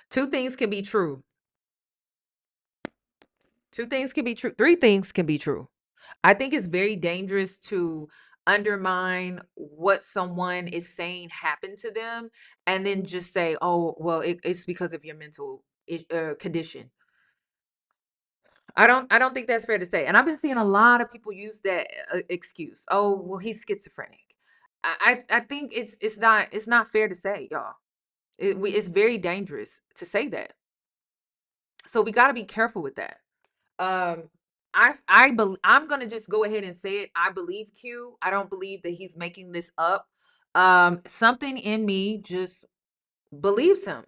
Two things can be true. Two things can be true. Three things can be true. I think it's very dangerous to undermine what someone is saying happened to them and then just say, oh, well, it's because of your mental condition. I don't think that's fair to say. And I've been seeing a lot of people use that excuse. Oh, well, he's schizophrenic. I think it's not fair to say, y'all. It's very dangerous to say that. So we got to be careful with that. Um, I'm gonna just go ahead and say it. I believe Q. I don't believe that he's making this up. Something in me just believes him.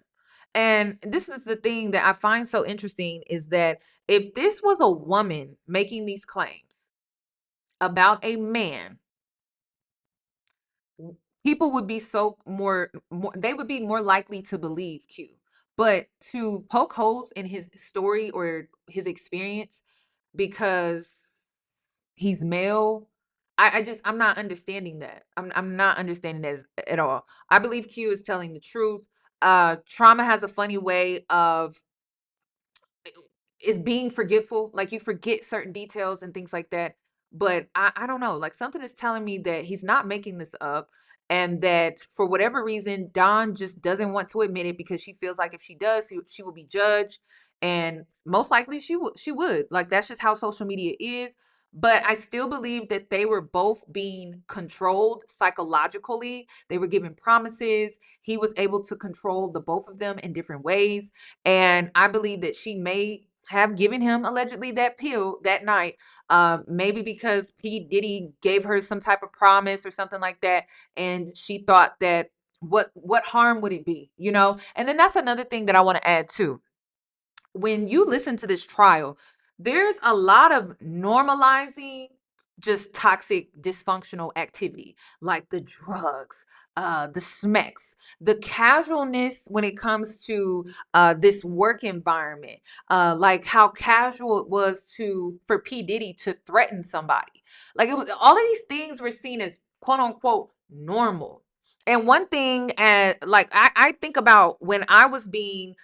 And this is the thing that I find so interesting is that if this was a woman making these claims about a man, people would be more they would be more likely to believe Q. But to poke holes in his story or his experience because he's male, I'm not understanding that. I'm not understanding that at all. I believe Q is telling the truth. Trauma has a funny way of is being forgetful. Like you forget certain details and things like that. But I don't know. Like something is telling me that he's not making this up and that for whatever reason, Dawn just doesn't want to admit it because she feels like if she does, she will be judged. And most likely she would. Like that's just how social media is. But I still believe that they were both being controlled psychologically. They were given promises. He was able to control the both of them in different ways. And I believe that she may have given him allegedly that pill that night. Maybe because P. Diddy gave her some type of promise or something like that. And she thought that what harm would it be, you know? And then that's another thing that I want to add too. When you listen to this trial, there's a lot of normalizing just toxic, dysfunctional activity, like the drugs, the smecks, the casualness when it comes to this work environment, like how casual it was for P. Diddy to threaten somebody. Like it was all of these things were seen as quote unquote normal. And one thing, like I think about when I was being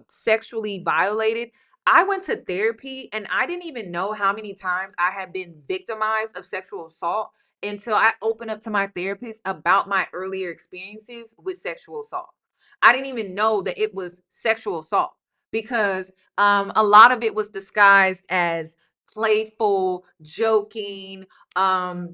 sexually violated, I went to therapy and I didn't even know how many times I had been victimized of sexual assault until I opened up to my therapist about my earlier experiences with sexual assault. I didn't even know that it was sexual assault because a lot of it was disguised as playful, joking, a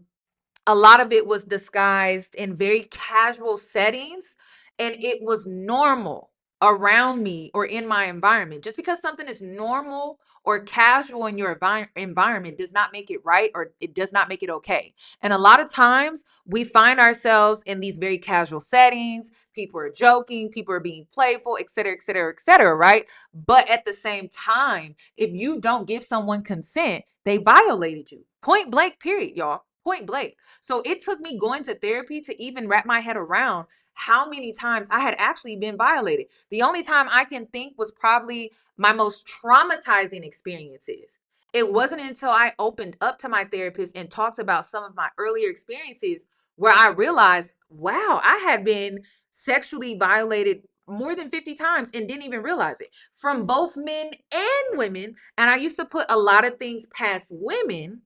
lot of it was disguised in very casual settings and it was normal around me or in my environment. Just because something is normal or casual in your environment does not make it right or it does not make it okay. And a lot of times we find ourselves in these very casual settings. People are joking, people are being playful, et cetera, et cetera, et cetera, right? But at the same time, if you don't give someone consent, they violated you. Point blank, period, y'all. Point blank. So it took me going to therapy to even wrap my head around how many times I had actually been violated. The only time I can think was probably my most traumatizing experiences. It wasn't until I opened up to my therapist and talked about some of my earlier experiences where I realized, wow, I had been sexually violated more than 50 times and didn't even realize it from both men and women. And I used to put a lot of things past women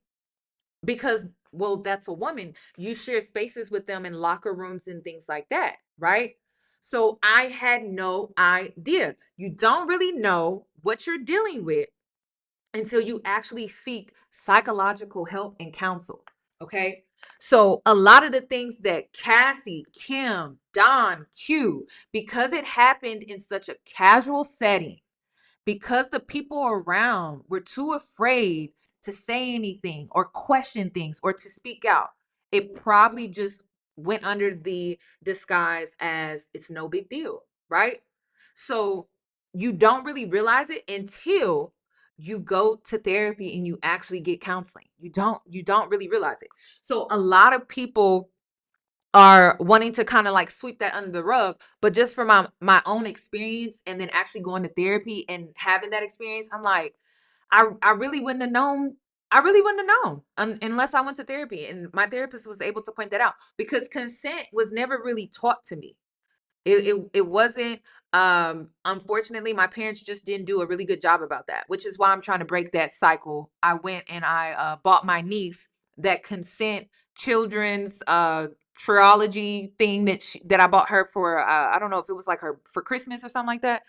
because, well, that's a woman. You share spaces with them in locker rooms and things like that, right? So I had no idea. You don't really know what you're dealing with until you actually seek psychological help and counsel. Okay. So a lot of the things that Cassie, Kim, Don, Q, because it happened in such a casual setting, because the people around were too afraid to say anything or question things or to speak out, it probably just went under the disguise as it's no big deal, right? So you don't really realize it until you go to therapy and you actually get counseling. You don't really realize it. So a lot of people are wanting to kind of like sweep that under the rug, but just from my own experience and then actually going to therapy and having that experience, I'm like, I really wouldn't have known. I really wouldn't have known unless I went to therapy, and my therapist was able to point that out, because consent was never really taught to me. It wasn't. Unfortunately, my parents just didn't do a really good job about that, which is why I'm trying to break that cycle. I went and I bought my niece that consent children's trilogy thing that I bought her for I don't know if it was like her for Christmas or something like that,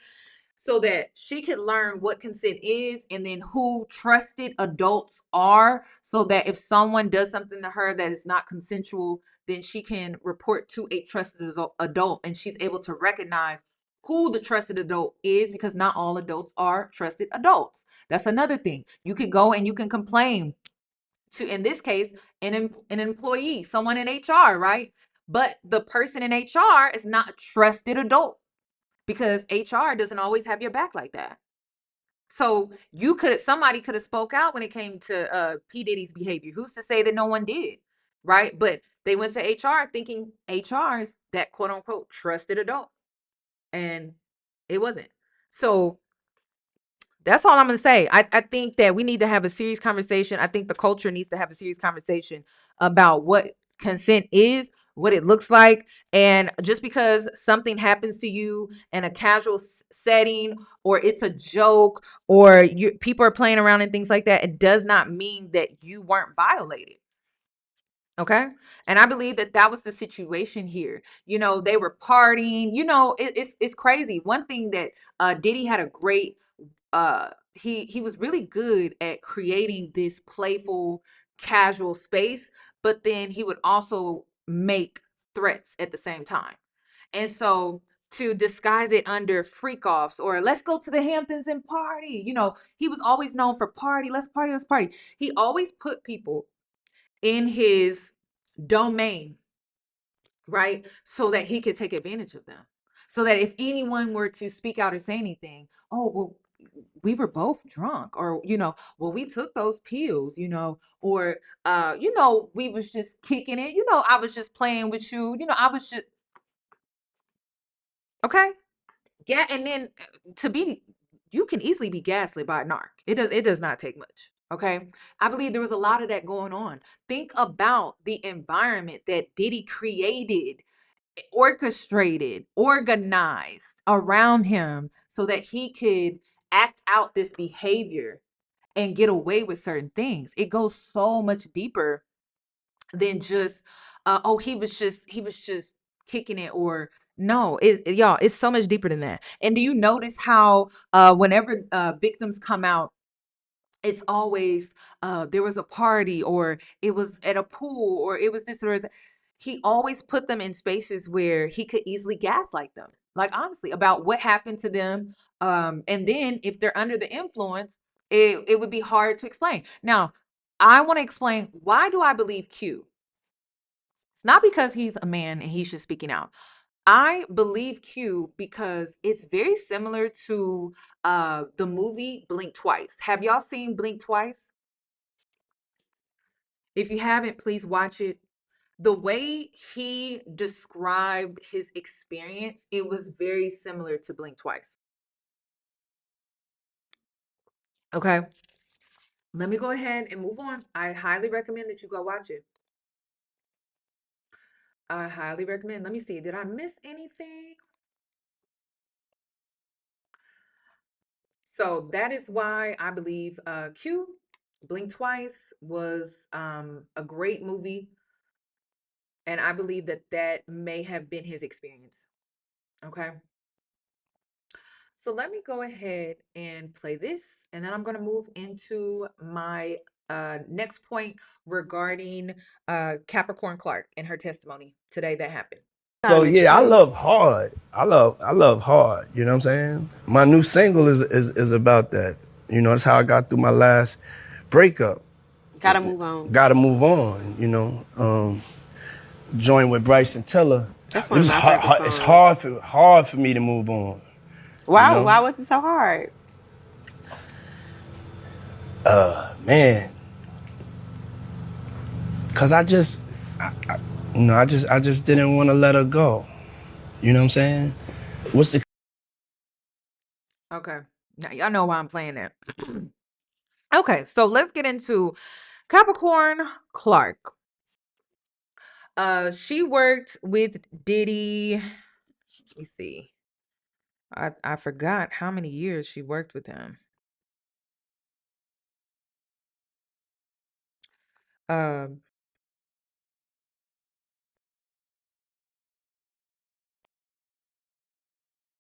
so that she could learn what consent is and then who trusted adults are, so that if someone does something to her that is not consensual, then she can report to a trusted adult, and she's able to recognize who the trusted adult is, because not all adults are trusted adults. That's another thing. You could go and you can complain to, in this case, an employee, someone in HR, right? But the person in HR is not a trusted adult, because HR doesn't always have your back like that. So somebody could have spoke out when it came to P. Diddy's behavior. Who's to say that no one did, right? But they went to HR thinking HR is that quote unquote trusted adult, and it wasn't. So that's all I'm going to say. I think that we need to have a serious conversation. I think the culture needs to have a serious conversation about what consent is, what it looks like. And just because something happens to you in a casual setting, or it's a joke, or people are playing around and things like that, it does not mean that you weren't violated. Okay. And I believe that was the situation here. They were partying, it's crazy. One thing that Diddy had a great he was really good at creating this playful, casual space, but then he would also make threats at the same time. And so to disguise it under freak offs, or let's go to the Hamptons and party, he was always known for party, let's party, let's party. He always put people in his domain, right? So that he could take advantage of them. So that if anyone were to speak out or say anything, oh, well, we were both drunk, or, well, we took those pills, or, we was just kicking it, I was just playing with you, I was just, okay. Yeah. And then you can easily be gaslit by a narc. It does not take much. Okay. I believe there was a lot of that going on. Think about the environment that Diddy created, orchestrated, organized around him, so that he could act out this behavior and get away with certain things. It goes so much deeper than just he was just kicking it, or no, y'all, it's so much deeper than that. And do you notice how whenever victims come out, it's always there was a party, or it was at a pool, or it was this or that. He always put them in spaces where he could easily gaslight them, like honestly, about what happened to them. And then if they're under the influence, it would be hard to explain. Now, I want to explain, why do I believe Q? It's not because he's a man and he's just speaking out. I believe Q because it's very similar to the movie Blink Twice. Have y'all seen Blink Twice? If you haven't, please watch it. The way he described his experience, it was very similar to Blink Twice. Okay. Let me go ahead and move on. I highly recommend that you go watch it. I highly recommend. Let me see. Did I miss anything? So that is why I believe Q, Blink Twice, was a great movie. And I believe that may have been his experience. Okay. So let me go ahead and play this, and then I'm going to move into my next point regarding Capricorn Clark and her testimony today that happened. So yeah, I love hard. I love hard. You know what I'm saying? My new single is about that. That's how I got through my last breakup. Gotta move on. Gotta move on. Joined with Bryson Tiller. That's one of my favorite songs. It's hard for me to move on. You Wow, know, why was it so hard? man, cause I just didn't want to let her go. You know what I'm saying? What's the Okay. Now y'all know why I'm playing that. Okay, so let's get into Capricorn Clark. She worked with Diddy. Let me see. I forgot how many years she worked with him. Um,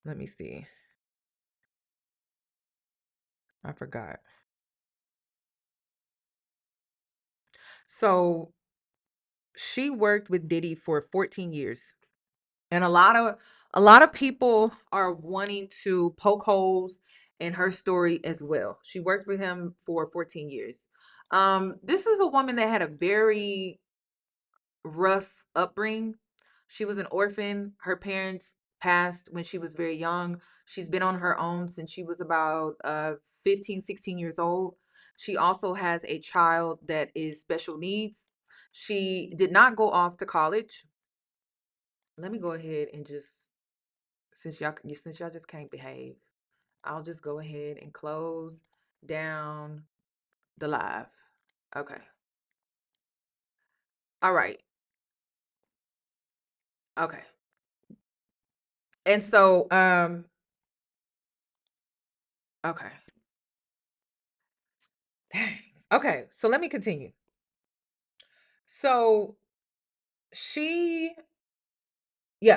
let me see. I forgot. So she worked with Diddy for 14 years. And a lot of people are wanting to poke holes in her story as well. She worked with him for 14 years. This is a woman that had a very rough upbringing. She was an orphan. Her parents passed when she was very young. She's been on her own since she was about 15, 16 years old. She also has a child that is special needs. She did not go off to college. Let me go ahead and just since y'all just can't behave, I'll just go ahead and close down the live. Okay. All right. Okay. And so okay. Dang. Okay, so let me continue. So she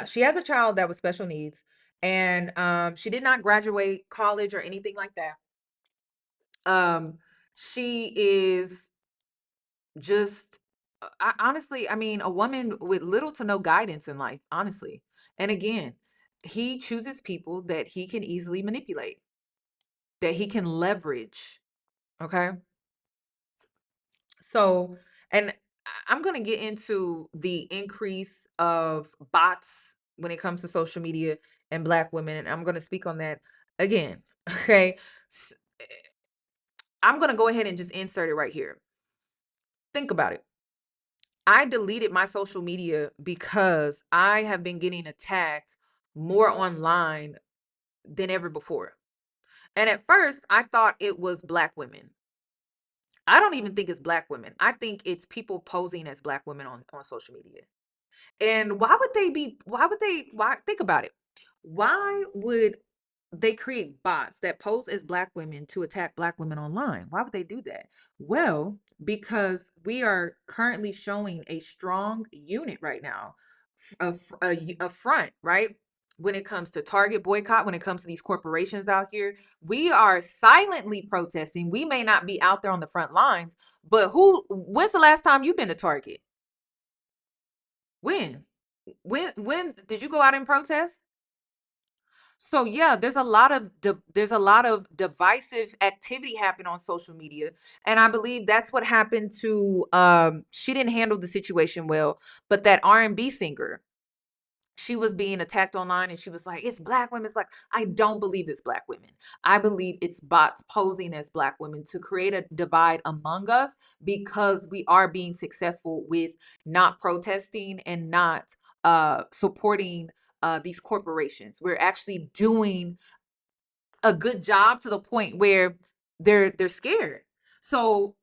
she has a child that was special needs, and she did not graduate college or anything like that. She is just honestly, I mean, a woman with little to no guidance in life, honestly. And again, he chooses people that he can easily manipulate, that he can leverage. Okay. So, and I'm going to get into the increase of bots when it comes to social media and Black women. And I'm going to speak on that again. Okay. I'm going to go ahead and just insert it right here. Think about it. I deleted my social media because I have been getting attacked more online than ever before. And at first, I thought it was Black women. I don't even think it's Black women. I think it's people posing as Black women on social media. And why think about it? Why would they create bots that pose as Black women to attack Black women online? Why would they do that? Well, because we are currently showing a strong unit right now, a front, right? When it comes to Target boycott, when it comes to these corporations out here, we are silently protesting. We may not be out there on the front lines, but when's the last time you've been to Target? When? When did you go out and protest? So yeah, there's a lot of divisive activity happening on social media, and I believe that's what happened to she didn't handle the situation well, but that R&B singer, she was being attacked online and she was like, it's Black women, it's Black. I don't believe it's Black women. I believe it's bots posing as Black women to create a divide among us because we are being successful with not protesting and not supporting these corporations. We're actually doing a good job to the point where they're scared. So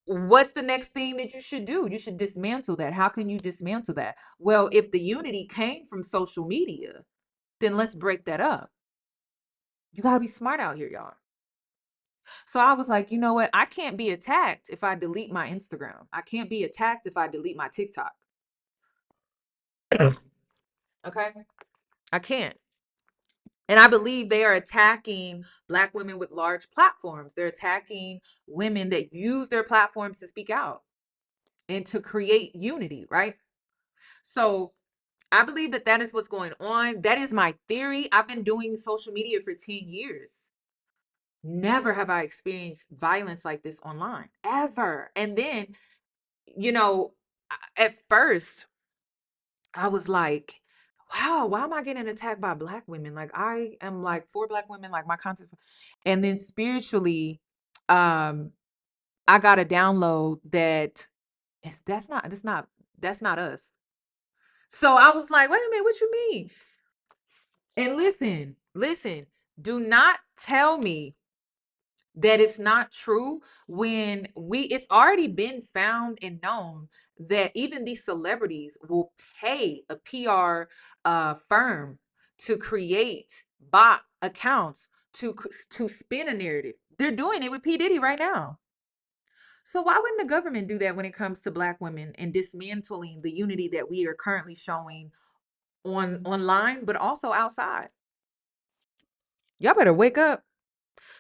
what's the next thing that you should do? You should dismantle that. How can you dismantle that? Well, if the unity came from social media, then let's break that up. You got to be smart out here, y'all. So I was like, you know what? I can't be attacked if I delete my Instagram. I can't be attacked if I delete my TikTok. Okay? I can't. And I believe they are attacking Black women with large platforms. They're attacking women that use their platforms to speak out and to create unity, right? So I believe that that is what's going on. That is my theory. I've been doing social media for 10 years. Never have I experienced violence like this online, ever. And then, you know, at first, I was like, wow, why am I getting attacked by black women? Like I am like for black women, like my content. And then spiritually, um, I got a download that that's not us. So I was like, wait a minute, what you mean? And listen, do not tell me that it's not true when it's already been found and known that even these celebrities will pay a PR firm to create bot accounts to spin a narrative. They're doing it with P. Diddy right now. So why wouldn't the government do that when it comes to black women and dismantling the unity that we are currently showing online, but also outside? Y'all better wake up.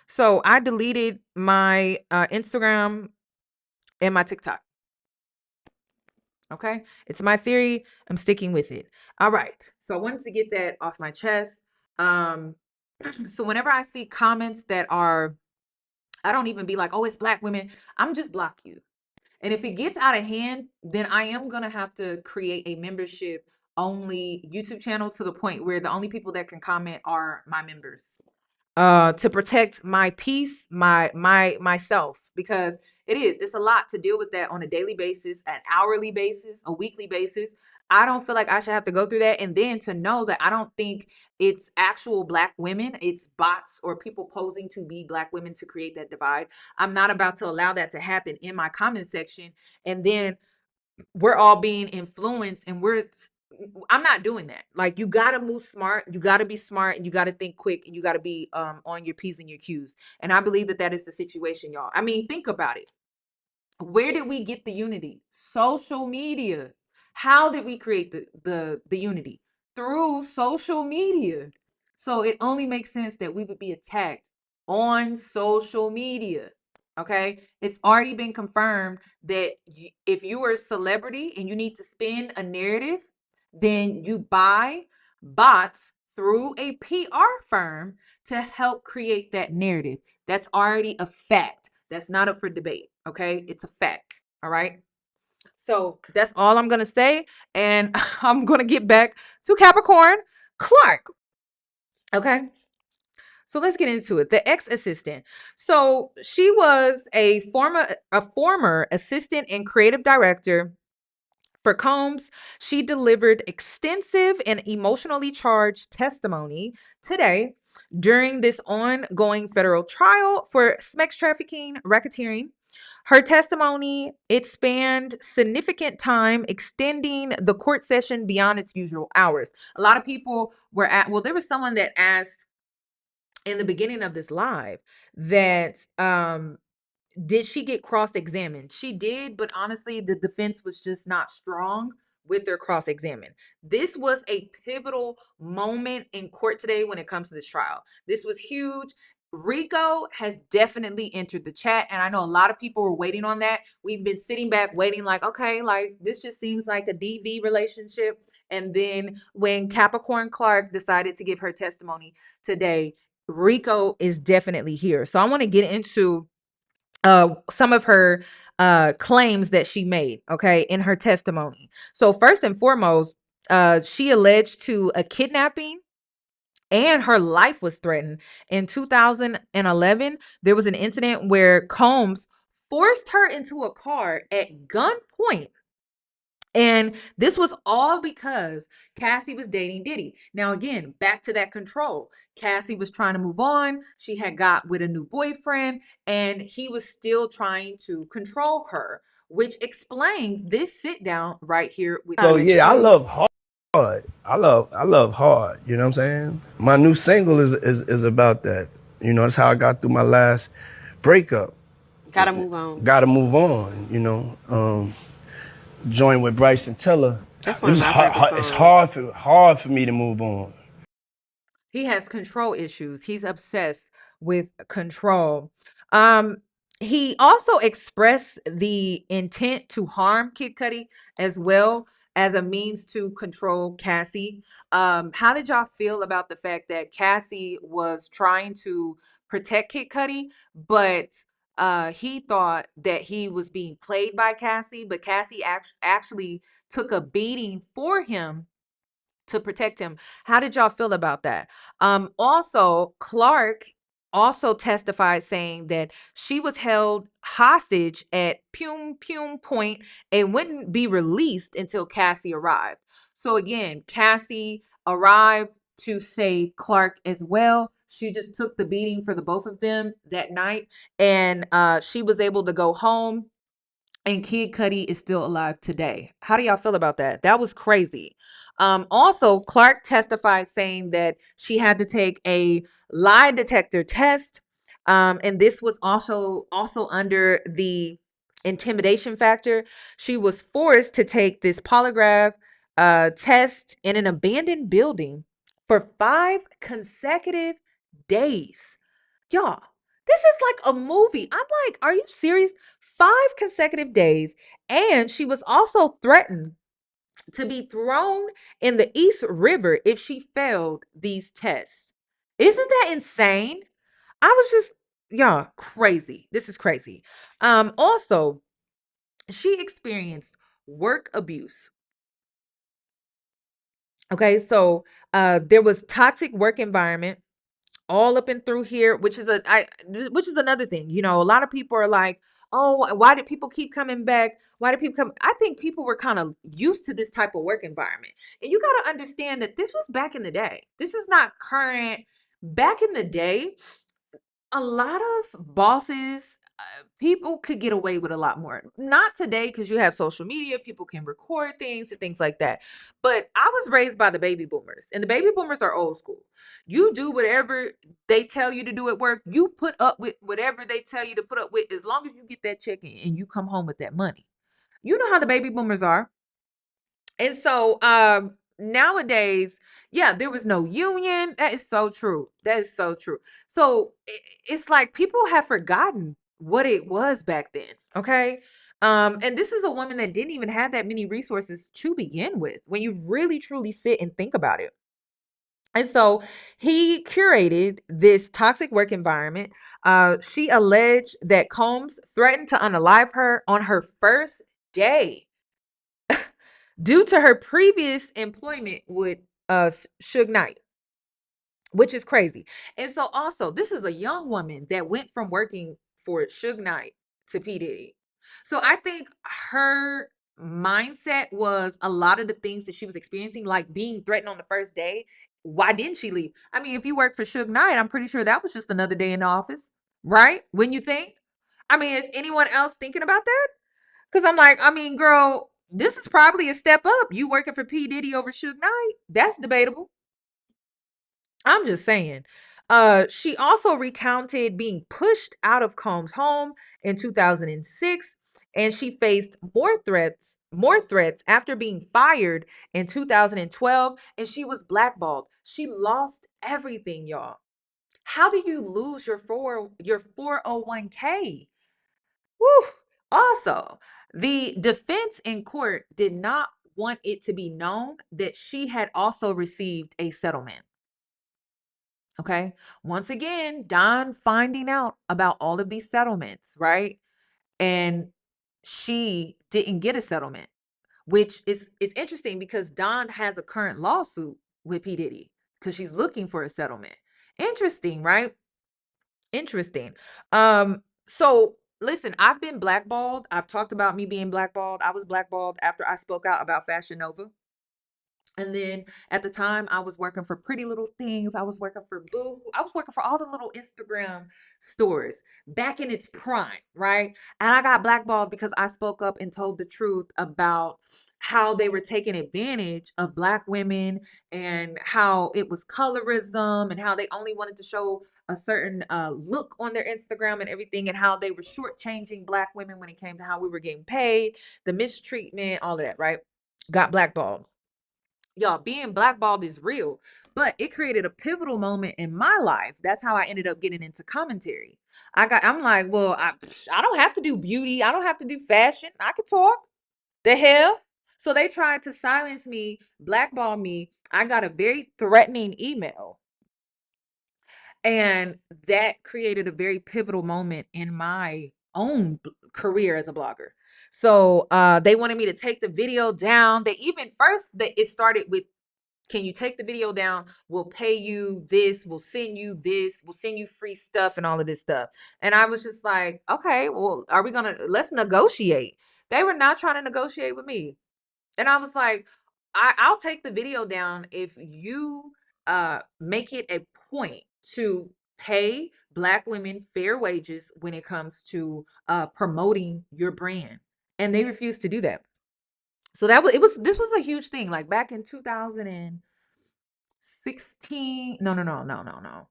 So I deleted my Instagram and my TikTok. Okay. It's my theory. I'm sticking with it. All right. So I wanted to get that off my chest. So whenever I see comments that are, I don't even be like, oh, it's black women. I'm just block you. And if it gets out of hand, then I am going to have to create a membership only YouTube channel to the point where the only people that can comment are my members. To protect my peace, myself, because it's a lot to deal with that on a daily basis, an hourly basis, a weekly basis. I don't feel like I should have to go through that. And then to know that I don't think it's actual black women, it's bots or people posing to be black women to create that divide. I'm not about to allow that to happen in my comment section. And then we're all being influenced and I'm not doing that. Like, you got to move smart, you got to be smart, and you got to think quick, and you got to be on your P's and your Q's. And I believe that is the situation, y'all. I mean, think about it. Where did we get the unity? Social media. How did we create the unity? Through social media. So it only makes sense that we would be attacked on social media. Okay, it's already been confirmed that if you are a celebrity and you need to spin a narrative, then you buy bots through a PR firm to help create that narrative. That's already a fact. That's not up for debate. Okay, it's a fact. All right. So that's all I'm gonna say, and I'm gonna get back to Capricorn Clark. Okay. So let's get into it. The ex-assistant. So she was a former assistant and creative director for Combs. She delivered extensive and emotionally charged testimony today during this ongoing federal trial for sex trafficking, racketeering. Her testimony, it spanned significant time, extending the court session beyond its usual hours. A lot of people were there was someone that asked in the beginning of this live that did she get cross-examined? She did, but honestly, the defense was just not strong with their cross-examine. This was a pivotal moment in court today when it comes to this trial. This was huge. RICO has definitely entered the chat, and I know a lot of people were waiting on that. We've been sitting back waiting like, okay, like this just seems like a DV relationship. And then when Capricorn Clark decided to give her testimony today, RICO is definitely here. So I want to get into some of her claims that she made, okay, in her testimony. So first and foremost, she alleged to a kidnapping and her life was threatened. In 2011, there was an incident where Combs forced her into a car at gunpoint. And this was all because Cassie was dating Diddy. Now, again, back to that control. Cassie was trying to move on. She had got with a new boyfriend, and he was still trying to control her, which explains this sit down right here with. So yeah, I love hard. I love hard. You know what I'm saying? My new single is about that. You know, that's how I got through my last breakup. Gotta move on. Gotta move on. You know, joined with Bryson Tiller. That's one of my favorite songs. It's hard for me to move on. He has control issues. He's obsessed with control. He also expressed the intent to harm Kid Cudi as well as a means to control Cassie. How did y'all feel about the fact that Cassie was trying to protect Kid Cudi, but he thought that he was being played by Cassie, but Cassie actually took a beating for him to protect him. How did y'all feel about that? Also, Clark also testified saying that she was held hostage at Pum Pum Point and wouldn't be released until Cassie arrived. So again, Cassie arrived to save Clark as well. She just took the beating for the both of them that night, and she was able to go home. And Kid Cudi is still alive today. How do y'all feel about that? That was crazy. Also, Clark testified saying that she had to take a lie detector test. And this was also under the intimidation factor. She was forced to take this polygraph test in an abandoned building for 5 consecutive days. Y'all, this is like a movie. I'm like, are you serious? 5 consecutive days. And she was also threatened to be thrown in the East River if she failed these tests. Isn't that insane? I was just, y'all, crazy. This is crazy. Also, she experienced work abuse. Okay, so there was toxic work environment all up and through here, which is another thing. You know, a lot of people are like, oh, why did people keep coming back? Why did people come? I think people were kind of used to this type of work environment. And you got to understand that this was back in the day. This is not current. Back in the day, a lot of bosses, people could get away with a lot more. Not today, because you have social media, people can record things and things like that. But I was raised by the baby boomers, and the baby boomers are old school. You do whatever they tell you to do at work. You put up with whatever they tell you to put up with, as long as you get that check in and you come home with that money. You know how the baby boomers are. And so nowadays, yeah, there was no union. That is so true. That is so true. So it's like people have forgotten what it was back then. Okay. And this is a woman that didn't even have that many resources to begin with when you really truly sit and think about it. And so he curated this toxic work environment. She alleged that Combs threatened to unalive her on her first day due to her previous employment with Suge Knight, which is crazy. And so also, this is a young woman that went from working for Suge Knight to P. Diddy. So I think her mindset was a lot of the things that she was experiencing, like being threatened on the first day. Why didn't she leave? I mean, if you work for Suge Knight, I'm pretty sure that was just another day in the office, right? When you think? I mean, is anyone else thinking about that? Because I'm like, I mean, girl, this is probably a step up. You working for P. Diddy over Suge Knight? That's debatable. I'm just saying. She also recounted being pushed out of Combs' home in 2006, and she faced more threats after being fired in 2012, and she was blackballed. She lost everything, y'all. How do you lose your 401k? Woo! Also, the defense in court did not want it to be known that she had also received a settlement. Okay. Once again, Don finding out about all of these settlements, right? And she didn't get a settlement, which is interesting because Don has a current lawsuit with P. Diddy because she's looking for a settlement. Interesting, right? Interesting. So listen, I've been blackballed. I've talked about me being blackballed. I was blackballed after I spoke out about Fashion Nova. And then at the time, I was working for Pretty Little Things. I was working for Boo. I was working for all the little Instagram stores back in its prime, right? And I got blackballed because I spoke up and told the truth about how they were taking advantage of Black women and how it was colorism and how they only wanted to show a certain look on their Instagram and everything, and how they were shortchanging Black women when it came to how we were getting paid, the mistreatment, all of that, right? Got blackballed. Y'all, being blackballed is real, but it created a pivotal moment in my life. That's how I ended up getting into commentary. I'm like, well, I don't have to do beauty. I don't have to do fashion. I can talk. The hell? So they tried to silence me, blackball me. I got a very threatening email. And that created a very pivotal moment in my own career as a blogger. So they wanted me to take the video down. They even first it started with Can you take the video down? We'll pay you this. We'll send you this. We'll send you free stuff and all of this stuff. And I was just like, okay, well, let's negotiate. They were not trying to negotiate with me. And I was like, I'll take the video down if you make it a point to pay Black women fair wages when it comes to promoting your brand. And they refused to do that. So this was a huge thing. Like back in 2016, no.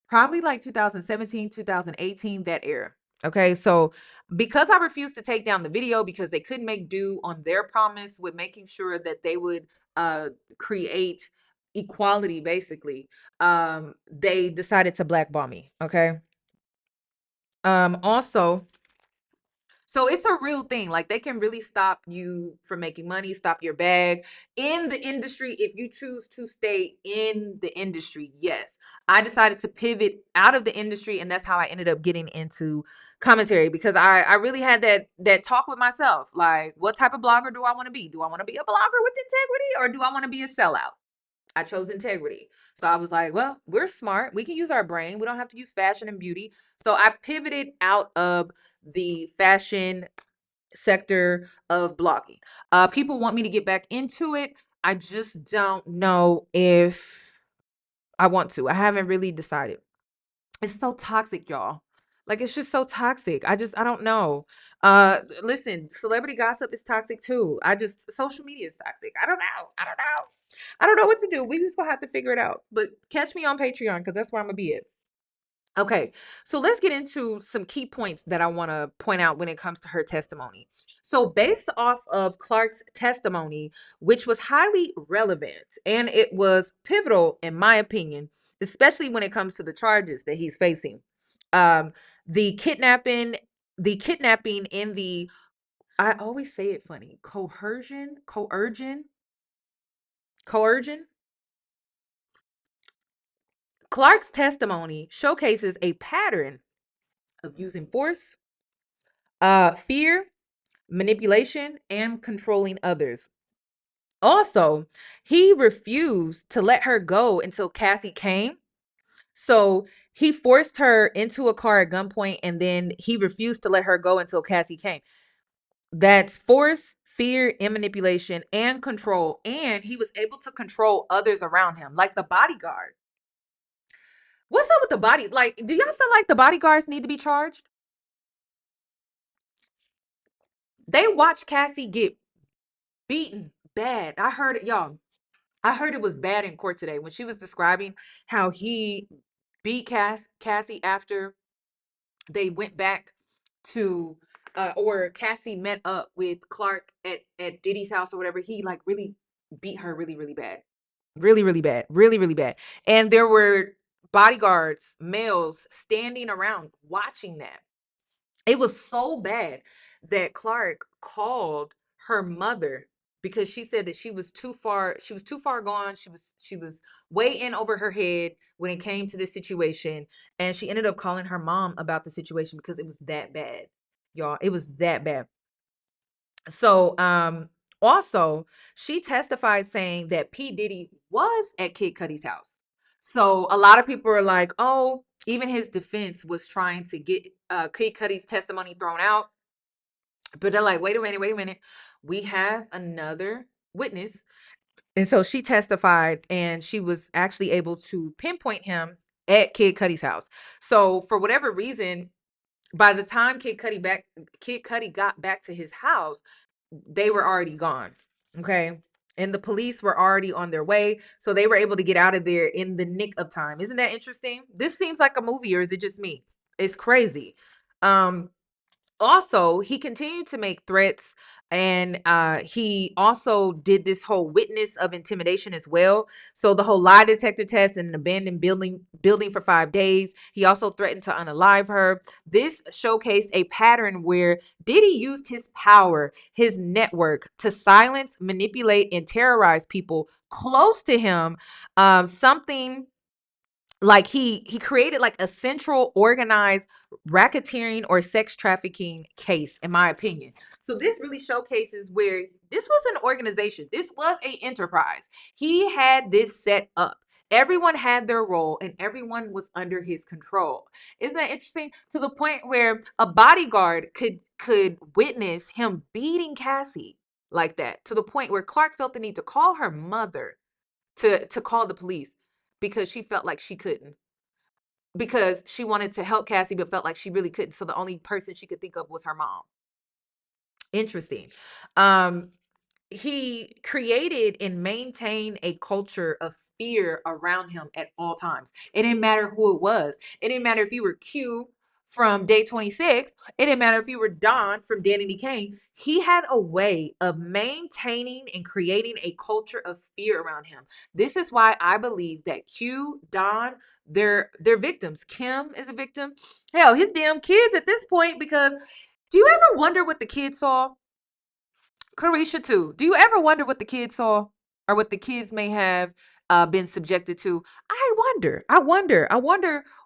Probably like 2017, 2018, that era. Okay, so because I refused to take down the video because they couldn't make do on their promise with making sure that they would create equality, basically, they decided to blackball me. Okay. Also, so it's a real thing. Like they can really stop you from making money, stop your bag in the industry if you choose to stay in the industry. Yes. I decided to pivot out of the industry, and that's how I ended up getting into commentary, because I really had that talk with myself. Like, what type of blogger do I want to be? Do I want to be a blogger with integrity, or do I want to be a sellout? I chose integrity. So I was like, well, we're smart. We can use our brain. We don't have to use fashion and beauty. So I pivoted out of the fashion sector of blogging. People want me to get back into it. I just don't know if I want to. I haven't really decided. It's so toxic, y'all. Like, it's just so toxic. I don't know. Listen, celebrity gossip is toxic too. Social media is toxic. I don't know. I don't know what to do. We just gonna have to figure it out. But catch me on Patreon, because that's where I'm gonna be at. Okay, so let's get into some key points that I want to point out when it comes to her testimony. So, based off of Clark's testimony, which was highly relevant and it was pivotal, in my opinion, especially when it comes to the charges that he's facing, um, the kidnapping, in the, I always say it funny, coercion. Clark's testimony showcases a pattern of using force, fear, manipulation, and controlling others. Also, he refused to let her go until Cassie came. So he forced her into a car at gunpoint, and then he refused to let her go until Cassie came. That's force, fear, and manipulation, and control. And he was able to control others around him, like the bodyguard. What's up with the body? Like, do y'all feel like the bodyguards need to be charged? They watched Cassie get beaten bad. I heard it, y'all. I heard it was bad in court today when she was describing how he beat Cassie after they went back to, or Cassie met up with Clark at Diddy's house or whatever. He like really beat her really, really bad. Really, really bad. Really, really bad. And there were bodyguards, males, standing around watching that. It was so bad that Clark called her mother because she said that she was too far gone. She was way in over her head when it came to this situation. And she ended up calling her mom about the situation because it was that bad. Y'all, it was that bad. So, also, she testified saying that P. Diddy was at Kid Cudi's house. So a lot of people are like, oh, even his defense was trying to get Kid Cudi's testimony thrown out. But they're like, wait a minute. We have another witness. And so she testified, and she was actually able to pinpoint him at Kid Cudi's house. So for whatever reason, by the time Kid Cudi got back to his house, they were already gone. Okay. And the police were already on their way. So they were able to get out of there in the nick of time. Isn't that interesting? This seems like a movie, or is it just me? It's crazy. Also, he continued to make threats, and he also did this whole witness of intimidation as well. So the whole lie detector test in an abandoned building for 5 days. He also threatened to unalive her. This showcased a pattern where Diddy used his power, his network, to silence, manipulate, and terrorize people close to him. Something like he created like a central organized racketeering or sex trafficking case, in my opinion. So this really showcases where This was an organization. This was an enterprise. He had this set up. Everyone had their role and everyone was under his control. Isn't that interesting? To the point where a bodyguard could witness him beating Cassie like that, to the point where Clark felt the need to call her mother to call the police because she felt like she couldn't. Because she wanted to help Cassie but felt like she really couldn't. So the only person she could think of was her mom. Interesting. He created and maintained a culture of fear around him at all times. It didn't matter who it was. It didn't matter if you were Q from day 26. It didn't matter if you were Don from Danny Kane. He had a way of maintaining and creating a culture of fear around him. This is why I believe that Q, Don, they're victims. Kim is a victim. Hell, his damn kids at this point, because do you ever wonder what the kids saw? Carisha too. Do you ever wonder what the kids saw or what the kids may have been subjected to? I wonder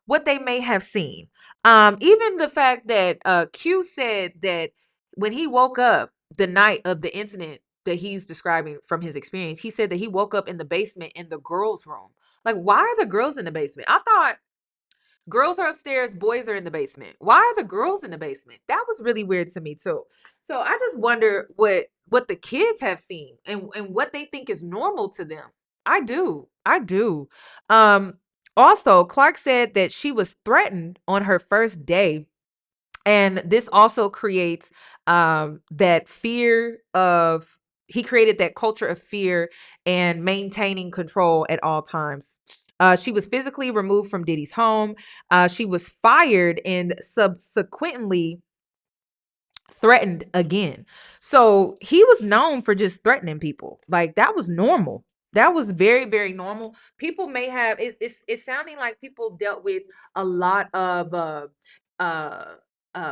what they may have seen. Even the fact that Q said that when he woke up the night of the incident that he's describing from his experience, he said that he woke up in the basement in the girls' room. Like, why are the girls in the basement? I thought girls are upstairs, boys are in the basement. Why are the girls in the basement? That was really weird to me too. So I just wonder what the kids have seen and what they think is normal to them. I do. Also, Clark said that she was threatened on her first day. And this also creates that fear of, he created that culture of fear and maintaining control at all times. She was physically removed from Diddy's home. She was fired and subsequently threatened again. So he was known for just threatening people. Like, that was normal. That was very, very normal. People may have, it's sounding like people dealt with a lot of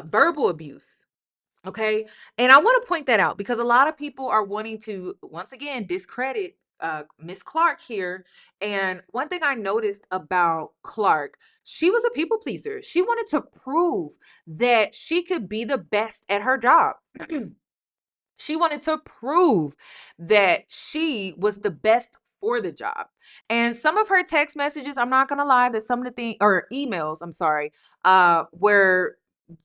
verbal abuse. Okay. And I want to point that out because a lot of people are wanting to, once again, discredit Miss Clark here. And one thing I noticed about Clark, she was a people pleaser. She wanted to prove that she could be the best at her job. She wanted to prove that she was the best for the job. And some of her text messages, I'm not going to lie, that some of the things, or emails, I'm sorry, were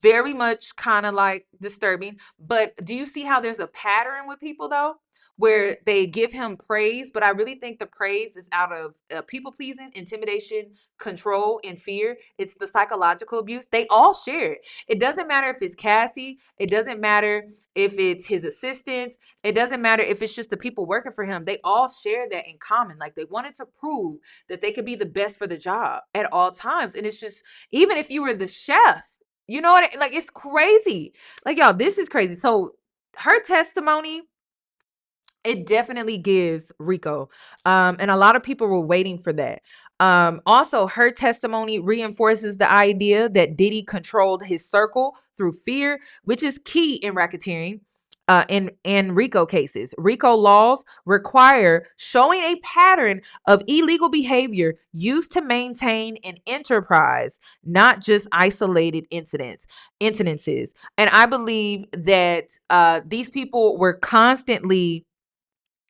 very much kind of like disturbing. But do you see how there's a pattern with people though, where they give him praise? But I really think the praise is out of people pleasing, intimidation, control, and fear. It's the psychological abuse. They all share it. It doesn't matter if it's Cassie. It doesn't matter if it's his assistants. It doesn't matter if it's just the people working for him. They all share that in common. Like, they wanted to prove that they could be the best for the job at all times. And it's just, even if you were the chef, you know what? Like, it's crazy. Like, y'all, this is crazy. So her testimony, it definitely gives RICO. And a lot of people were waiting for that. Also, her testimony reinforces the idea that Diddy controlled his circle through fear, which is key in racketeering. In RICO cases, RICO laws require showing a pattern of illegal behavior used to maintain an enterprise, not just isolated incidences. And I believe that these people were constantly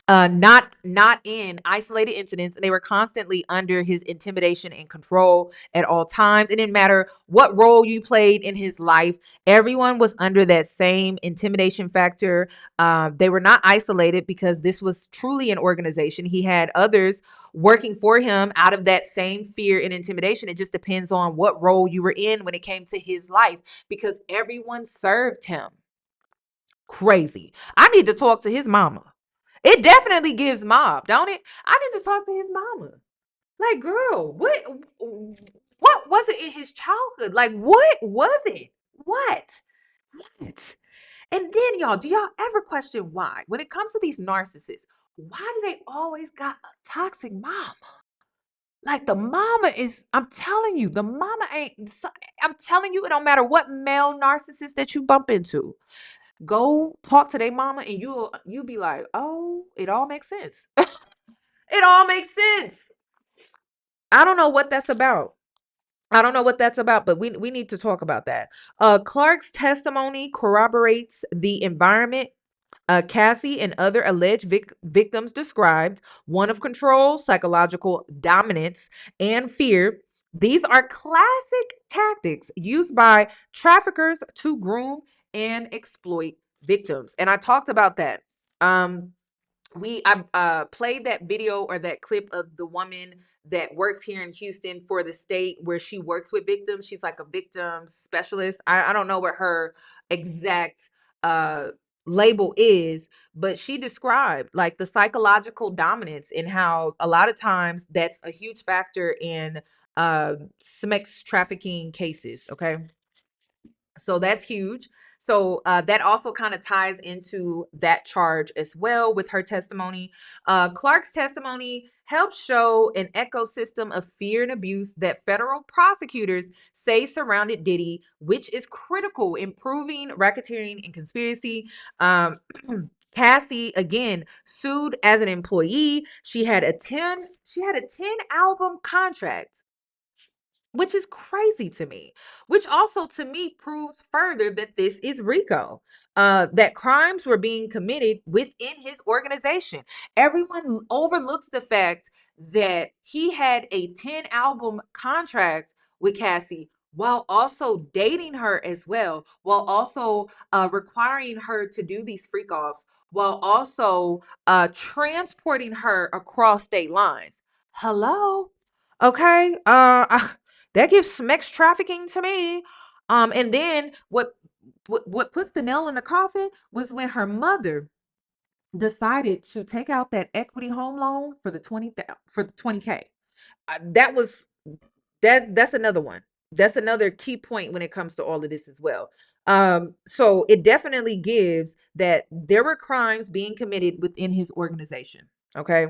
not in isolated incidents. They were constantly under his intimidation and control at all times. It didn't matter what role you played in his life. Everyone was under that same intimidation factor. They were not isolated because this was truly an organization. He had others working for him out of that same fear and intimidation. It just depends on what role you were in when it came to his life, because everyone served him. Crazy. I need to talk to his mama. It definitely gives mob, don't it? I need to talk to his mama. Like, girl, what was it in his childhood? Like, what was it? What? And then, y'all, do y'all ever question why? When it comes to these narcissists, why do they always got a toxic mama? Like, the mama is, I'm telling you, the mama ain't, I'm telling you, it don't matter what male narcissist that you bump into. Go talk to their mama and you'll be like, oh, it all makes sense. It all makes sense. I don't know what that's about. But we need to talk about that. Clark's testimony corroborates the environment Cassie and other alleged victims described one of control, psychological dominance, and fear. These are classic tactics used by traffickers to groom and exploit victims. And I talked about that. I played that video or that clip of the woman that works here in Houston for the state where she works with victims. She's like a victim specialist. I don't know what her exact uh label is, but she described like the psychological dominance and how a lot of times that's a huge factor in sex trafficking cases. Okay. So that's huge. So that also kind of ties into that charge as well with her testimony. Clark's testimony helps show an ecosystem of fear and abuse that federal prosecutors say surrounded Diddy, which is critical in proving racketeering and conspiracy. Cassie again sued as an employee. She had a 10 album contract, which is crazy to me, which also to me proves further that this is RICO, that crimes were being committed within his organization. Everyone overlooks the fact that he had a 10 album contract with Cassie while also dating her as well, while also requiring her to do these freak offs, while also transporting her across state lines. Hello? Okay. That gives sex trafficking to me. And then what puts the nail in the coffin was when her mother decided to take out that equity home loan for the 20K. That's another one. That's another key point when it comes to all of this as well. So it definitely gives that there were crimes being committed within his organization. Okay.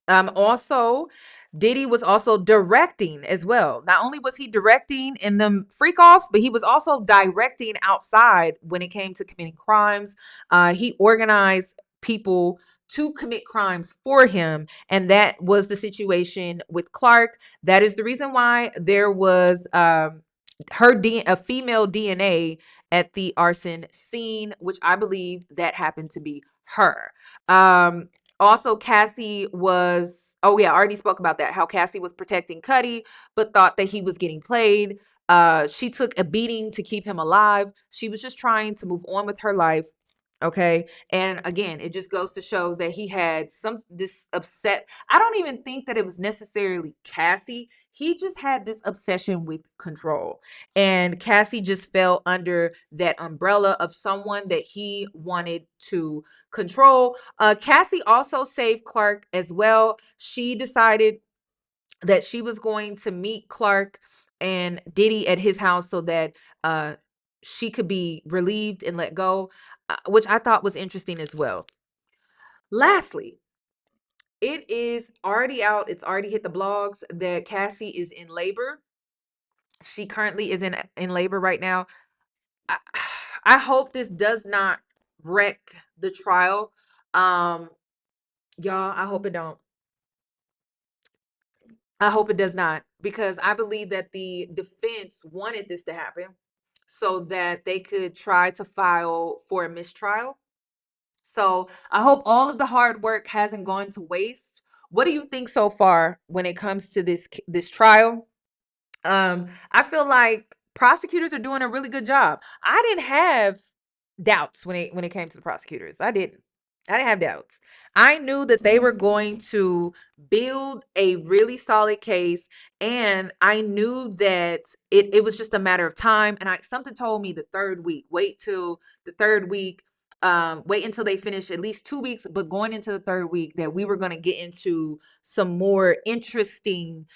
Also, Diddy was also directing as well. Not only was he directing in them freak offs, but he was also directing outside when it came to committing crimes. He organized people to commit crimes for him, and that was the situation with Clark. That is the reason why there was a female DNA at the arson scene, which I believe that happened to be her. Also, Cassie was, oh yeah, I already spoke about that, how Cassie was protecting Cuddy, but thought that he was getting played. She took a beating to keep him alive. She was just trying to move on with her life. Okay. And again, it just goes to show that he had this upset. I don't even think that it was necessarily Cassie. He just had this obsession with control. And Cassie just fell under that umbrella of someone that he wanted to control. Cassie also saved Clark as well. She decided that she was going to meet Clark and Diddy at his house so that she could be relieved and let go, which I thought was interesting as well. Lastly, it is already out. It's already hit the blogs that Cassie is in labor. She currently is in labor right now. I hope this does not wreck the trial. Y'all, I hope it don't. I hope it does not, because I believe that the defense wanted this to happen so that they could try to file for a mistrial. So I hope all of the hard work hasn't gone to waste. What do you think so far when it comes to this trial? I feel like prosecutors are doing a really good job. I didn't have doubts when it came to the prosecutors. I didn't have doubts. I knew that they were going to build a really solid case, and I knew that it was just a matter of time. And something told me the third week, wait till the third week, wait until they finish at least 2 weeks, but going into the third week that we were going to get into some more interesting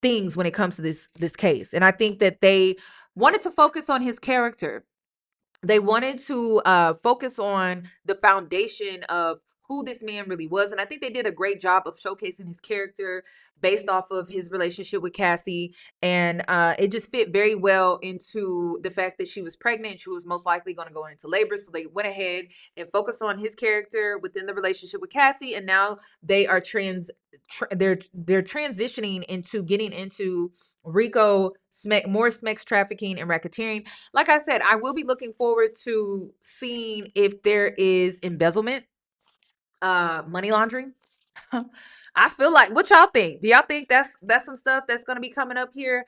things when it comes to this case. And I think that they wanted to focus on his character. They wanted to focus on the foundation of who this man really was. And I think they did a great job of showcasing his character based off of his relationship with Cassie. And it just fit very well into the fact that she was pregnant. She was most likely going to go into labor. So they went ahead and focused on his character within the relationship with Cassie. And now they are they're transitioning into getting into RICO, more sex trafficking and racketeering. Like I said, I will be looking forward to seeing if there is embezzlement, money laundering. I feel like, what y'all think? Do y'all think that's some stuff that's gonna be coming up here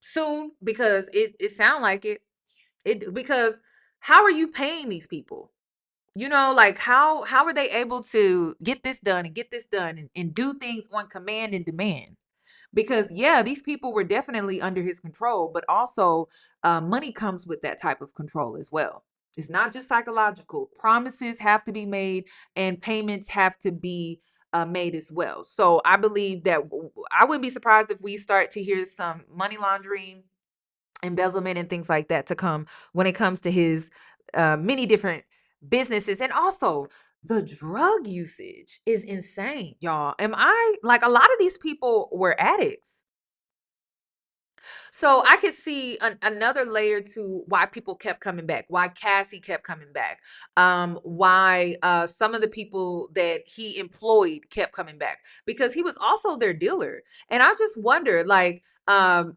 soon? Because it sound like it. Because how are you paying these people? You know, like how are they able to get this done and get this done and do things on command and demand? Because yeah, these people were definitely under his control, but also money comes with that type of control as well. It's not just psychological. Promises have to be made and payments have to be made as well. So I believe that I wouldn't be surprised if we start to hear some money laundering, embezzlement, and things like that to come when it comes to his many different businesses. And also, the drug usage is insane, y'all. Am I like, a lot of these people were addicts? So I could see another layer to why people kept coming back, why Cassie kept coming back, why some of the people that he employed kept coming back, because he was also their dealer. And I just wonder, like,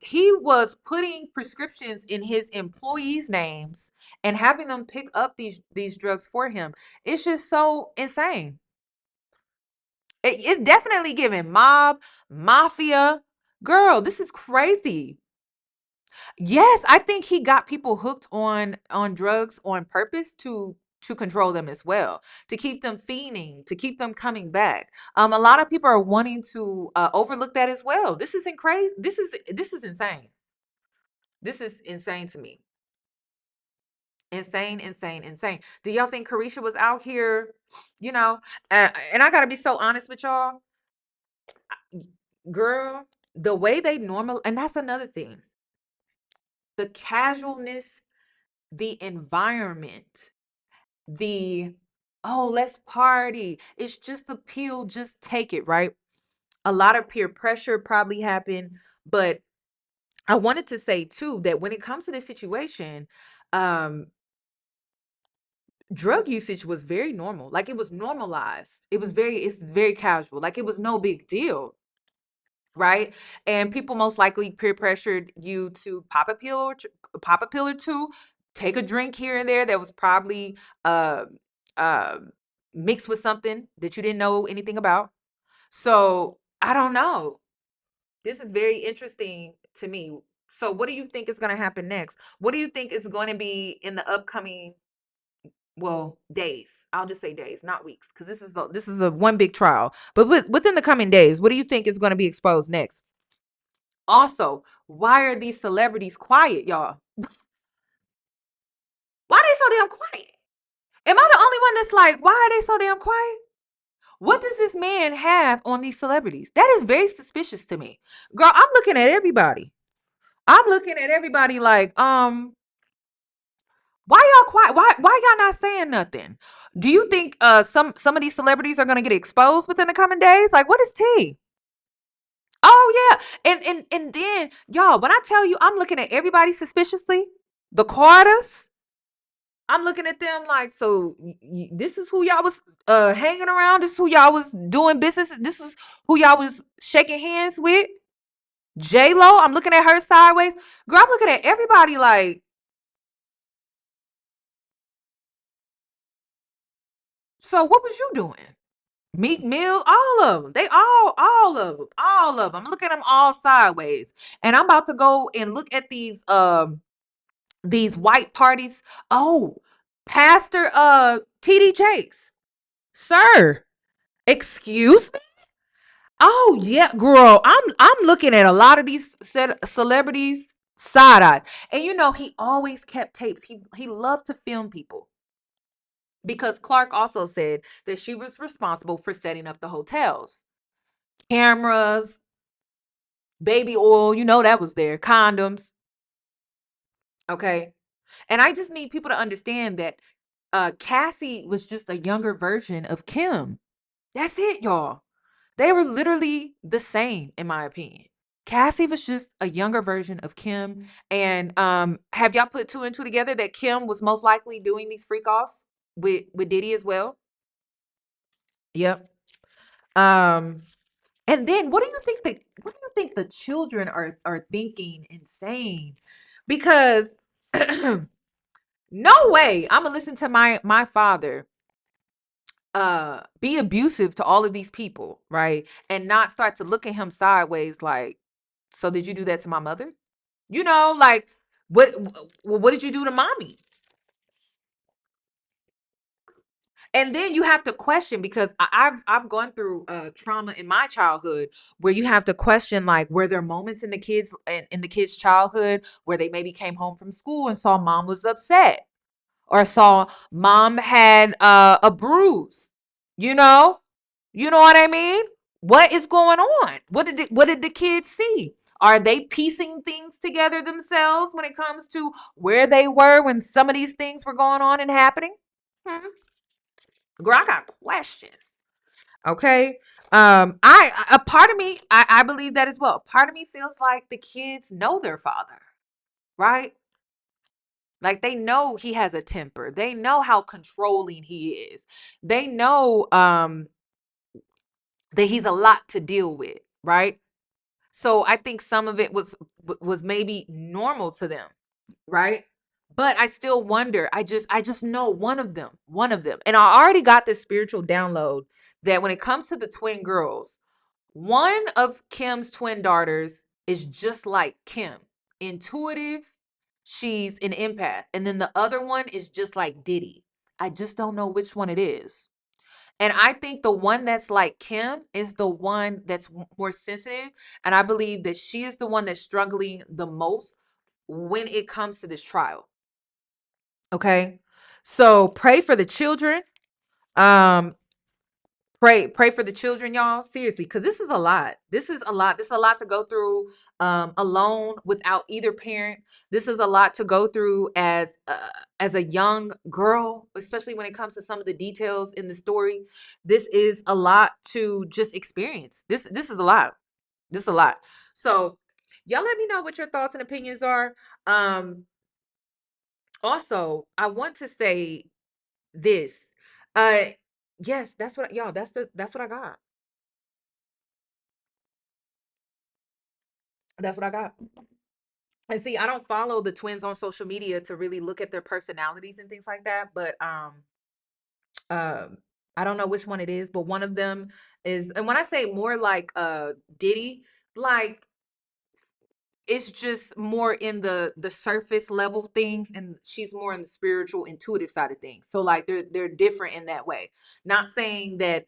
he was putting prescriptions in his employees' names and having them pick up these drugs for him. It's just so insane. It's definitely giving mob, mafia. Girl, this is crazy. Yes, I think he got people hooked on drugs on purpose to control them as well, to keep them fiending, to keep them coming back. A lot of people are wanting to overlook that as well. This isn't crazy. This is insane. This is insane to me. Insane, insane, insane. Do y'all think Carisha was out here, you know? And I gotta be so honest with y'all, girl. The way they normal, and that's another thing. The casualness, the environment, the, oh, let's party, it's just a pill, just take it, right? A lot of peer pressure probably happened, but I wanted to say too that when it comes to this situation, um drug usage was very normal. Like, it was normalized. It's very casual, like it was no big deal, right? And people most likely peer pressured you to pop a pill pop a pill or two, take a drink here and there that was probably uh uh mixed with something that you didn't know anything about. So I don't know. This is very interesting to me. So what do you think is going to happen next? What do you think is going to be in the upcoming, well, days? I'll just say days, not weeks, because this is a one big trial. But within the coming days, what do you think is going to be exposed next? Also, why are these celebrities quiet, y'all? Why are they so damn quiet? Am I the only one that's like, why are they so damn quiet? What does this man have on these celebrities? That is very suspicious to me. Girl, I'm looking at everybody. I'm looking at everybody like, why y'all quiet? Why y'all not saying nothing? Do you think some of these celebrities are gonna get exposed within the coming days? Like, what is tea? Oh yeah. And then y'all, when I tell you I'm looking at everybody suspiciously, the Carters, I'm looking at them like, so this is who y'all was hanging around, this is who y'all was doing business, this is who y'all was shaking hands with. J-Lo, I'm looking at her sideways. Girl, I'm looking at everybody like, so what was you doing? Meek Mill, all of them. They all of them. All of them. I'm looking at them all sideways. And I'm about to go and look at these white parties. Oh, Pastor TD Jakes. Sir, excuse me? Oh yeah, girl. I'm looking at a lot of these celebrities side eye. And you know, he always kept tapes. He loved to film people. Because Clark also said that she was responsible for setting up the hotels. Cameras, baby oil, you know that was there, condoms. Okay. And I just need people to understand that Cassie was just a younger version of Kim. That's it, y'all. They were literally the same, in my opinion. Cassie was just a younger version of Kim. And have y'all put two and two together that Kim was most likely doing these freak offs with Diddy as well? Yep. Um, and then what do you think the children are thinking and saying? Because no way I'm gonna listen to my father be abusive to all of these people, right? And not start to look at him sideways like, so did you do that to my mother? You know, like what did you do to mommy? And then you have to question, because I've gone through trauma in my childhood where you have to question, like, were there moments in the kids' childhood where they maybe came home from school and saw mom was upset, or saw mom had a bruise, you know? You know what I mean? What is going on? What did the kids see? Are they piecing things together themselves when it comes to where they were when some of these things were going on and happening? Hmm? Girl, I got questions. Okay. I a part of me, I believe that as well. A part of me feels like the kids know their father, right? Like they know he has a temper. They know how controlling he is. They know that he's a lot to deal with, right? So I think some of it was maybe normal to them, right? But I still wonder. I just know one of them. And I already got this spiritual download that when it comes to the twin girls, one of Kim's twin daughters is just like Kim, intuitive. She's an empath. And then the other one is just like Diddy. I just don't know which one it is. And I think the one that's like Kim is the one that's more sensitive. And I believe that she is the one that's struggling the most when it comes to this trial. Okay. So pray for the children. Um, pray for the children, y'all. Seriously, because this is a lot. This is a lot. This is a lot to go through alone without either parent. This is a lot to go through as a young girl, especially when it comes to some of the details in the story. This is a lot to just experience. This is a lot. This is a lot. So y'all let me know what your thoughts and opinions are. Also, I want to say this. Uh yes, that's what y'all, that's what I got. That's what I got. And see, I don't follow the twins on social media to really look at their personalities and things like that, but um I don't know which one it is, but one of them is, and when I say more like Diddy, like it's just more in the surface level things, and she's more in the spiritual intuitive side of things. So like they're different in that way. Not saying that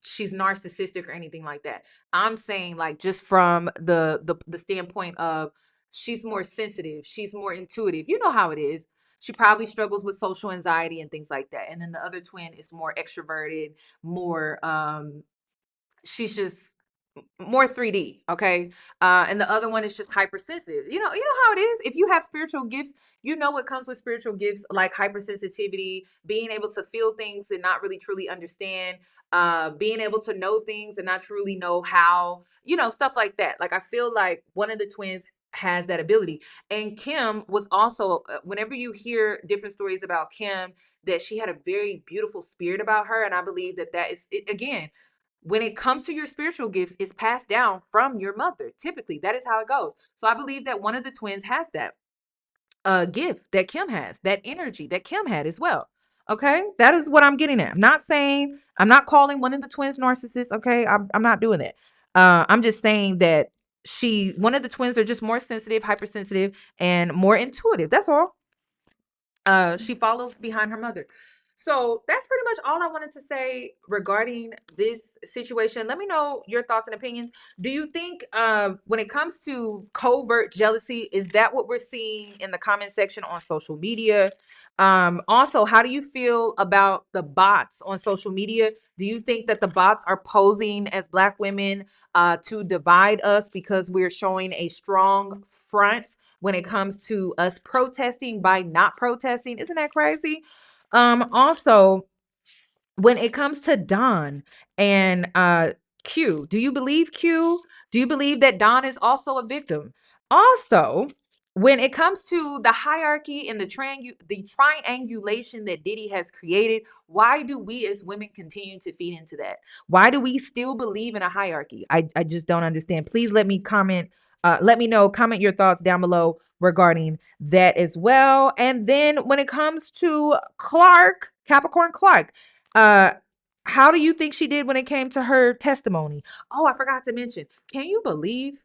she's narcissistic or anything like that. I'm saying, like, just from the standpoint of she's more sensitive, she's more intuitive. You know how it is. She probably struggles with social anxiety and things like that. And then the other twin is more extroverted, more she's just more 3D, okay? And the other one is just hypersensitive. You know how it is. If you have spiritual gifts, you know what comes with spiritual gifts, like hypersensitivity, being able to feel things and not really truly understand, being able to know things and not truly know how, stuff like that. Like I feel like one of the twins has that ability. And Kim was also, whenever you hear different stories about Kim, that she had a very beautiful spirit about her. And I believe that is it, again, when it comes to your spiritual gifts, it's passed down from your mother. Typically, that is how it goes. So I believe that one of the twins has that gift that Kim has, that energy that Kim had as well. Okay, that is what I'm getting at. I'm not calling one of the twins narcissists. Okay, I'm not doing that. I'm just saying that one of the twins are just more sensitive, hypersensitive, and more intuitive. That's all. She follows behind her mother. So that's pretty much all I wanted to say regarding this situation. Let me know your thoughts and opinions. Do you think when it comes to covert jealousy, is that what we're seeing in the comment section on social media? Also, how do you feel about the bots on social media? Do you think that the bots are posing as Black women to divide us because we're showing a strong front when it comes to us protesting by not protesting? Isn't that crazy? Also, when it comes to Don and Q, do you believe Q? Do you believe that Don is also a victim? Also, when it comes to the hierarchy and the triangulation that Diddy has created, why do we as women continue to feed into that? Why do we still believe in a hierarchy? I just don't understand. Please let me comment. Let me know, comment your thoughts down below regarding that as well. And then when it comes to Clark, Capricorn Clark, uh, how do you think she did when it came to her testimony? Oh, I forgot to mention. Can you believe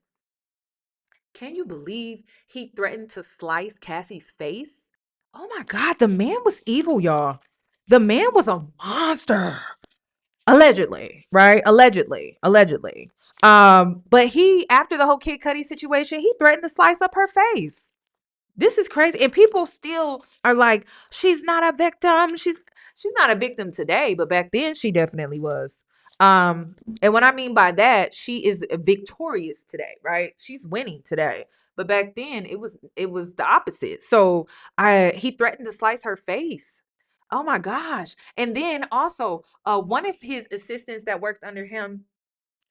he threatened to slice Cassie's face? Oh my God, the man was evil, y'all. The man was a monster. Allegedly, right? Allegedly. But he, after the whole Kid Cudi situation, he threatened to slice up her face. This is crazy. And people still are like, she's not a victim. She's not a victim today, but back then she definitely was. And what I mean by that, she is victorious today, right? She's winning today. But back then it was the opposite. So he threatened to slice her face. Oh my gosh. And then also one of his assistants that worked under him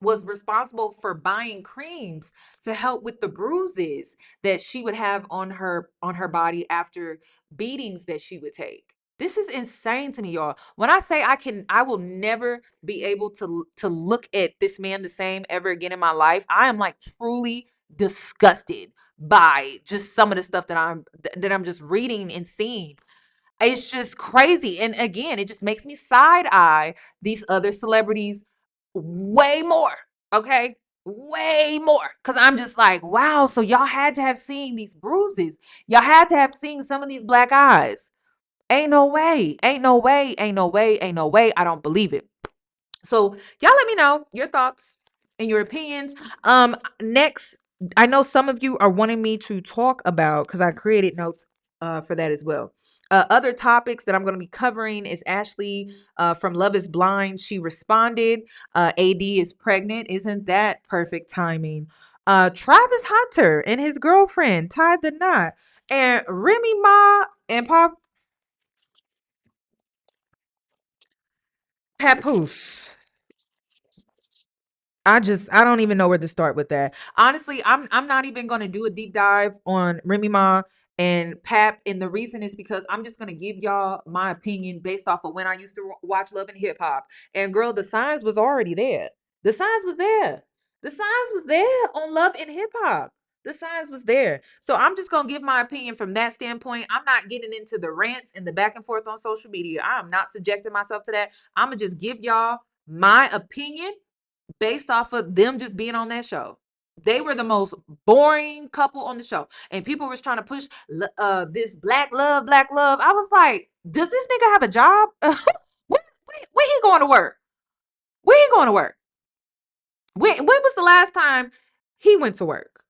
was responsible for buying creams to help with the bruises that she would have on her body after beatings that she would take. This is insane to me, y'all. When I say I will never be able to look at this man the same ever again in my life. I am like truly disgusted by just some of the stuff that I'm just reading and seeing. It's just crazy. And again, it just makes me side eye these other celebrities way more. Okay. Way more. Because I'm just like, wow. So y'all had to have seen these bruises. Y'all had to have seen some of these black eyes. Ain't no way. Ain't no way. Ain't no way. Ain't no way. I don't believe it. So y'all let me know your thoughts and your opinions. Next, I know some of you are wanting me to talk about, because I created notes for that as well. Other topics that I'm going to be covering is Ashley from Love is Blind. She responded, AD is pregnant. Isn't that perfect timing? Travis Hunter and his girlfriend tied the knot. And Remy Ma and Papoose. I don't even know where to start with that. Honestly, I'm not even going to do a deep dive on Remy Ma and Pap, and the reason is because I'm just going to give y'all my opinion based off of when I used to watch Love and Hip Hop. And girl, the signs was already there. The signs was there. The signs was there on Love and Hip Hop. The signs was there. So I'm just going to give my opinion from that standpoint. I'm not getting into the rants and the back and forth on social media. I'm not subjecting myself to that. I'm going to just give y'all my opinion based off of them just being on that show. They were the most boring couple on the show. And people was trying to push this black love. I was like, does this nigga have a job? Where he going to work? Where he going to work? When was the last time he went to work?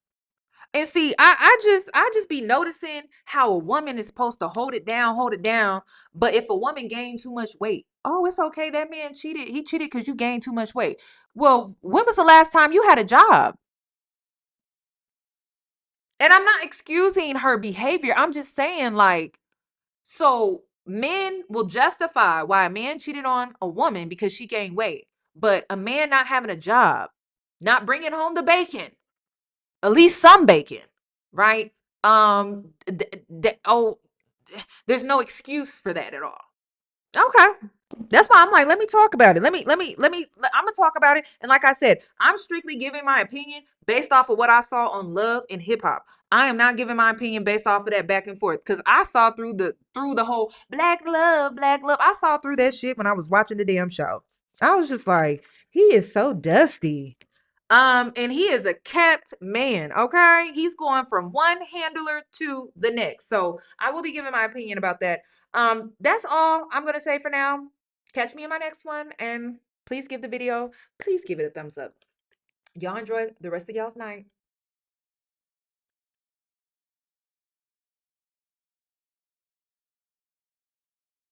And see, I just be noticing how a woman is supposed to hold it down. But if a woman gained too much weight, oh, it's okay. That man cheated. He cheated because you gained too much weight. Well, when was the last time you had a job? And I'm not excusing her behavior. I'm just saying, like, so men will justify why a man cheated on a woman because she gained weight, but a man not having a job, not bringing home the bacon, at least some bacon, right? There's no excuse for that at all. Okay. That's why I'm like, let me talk about it. I'm gonna talk about it. And like I said, I'm strictly giving my opinion based off of what I saw on Love and Hip Hop. I am not giving my opinion based off of that back and forth, because I saw through the whole black love. I saw through that shit when I was watching the damn show. I was just like, he is so dusty. And he is a kept man. Okay, he's going from one handler to the next. So I will be giving my opinion about that. That's all I'm gonna say for now. Catch me in my next one, and please give the video, please give it a thumbs up. Y'all enjoy the rest of y'all's night.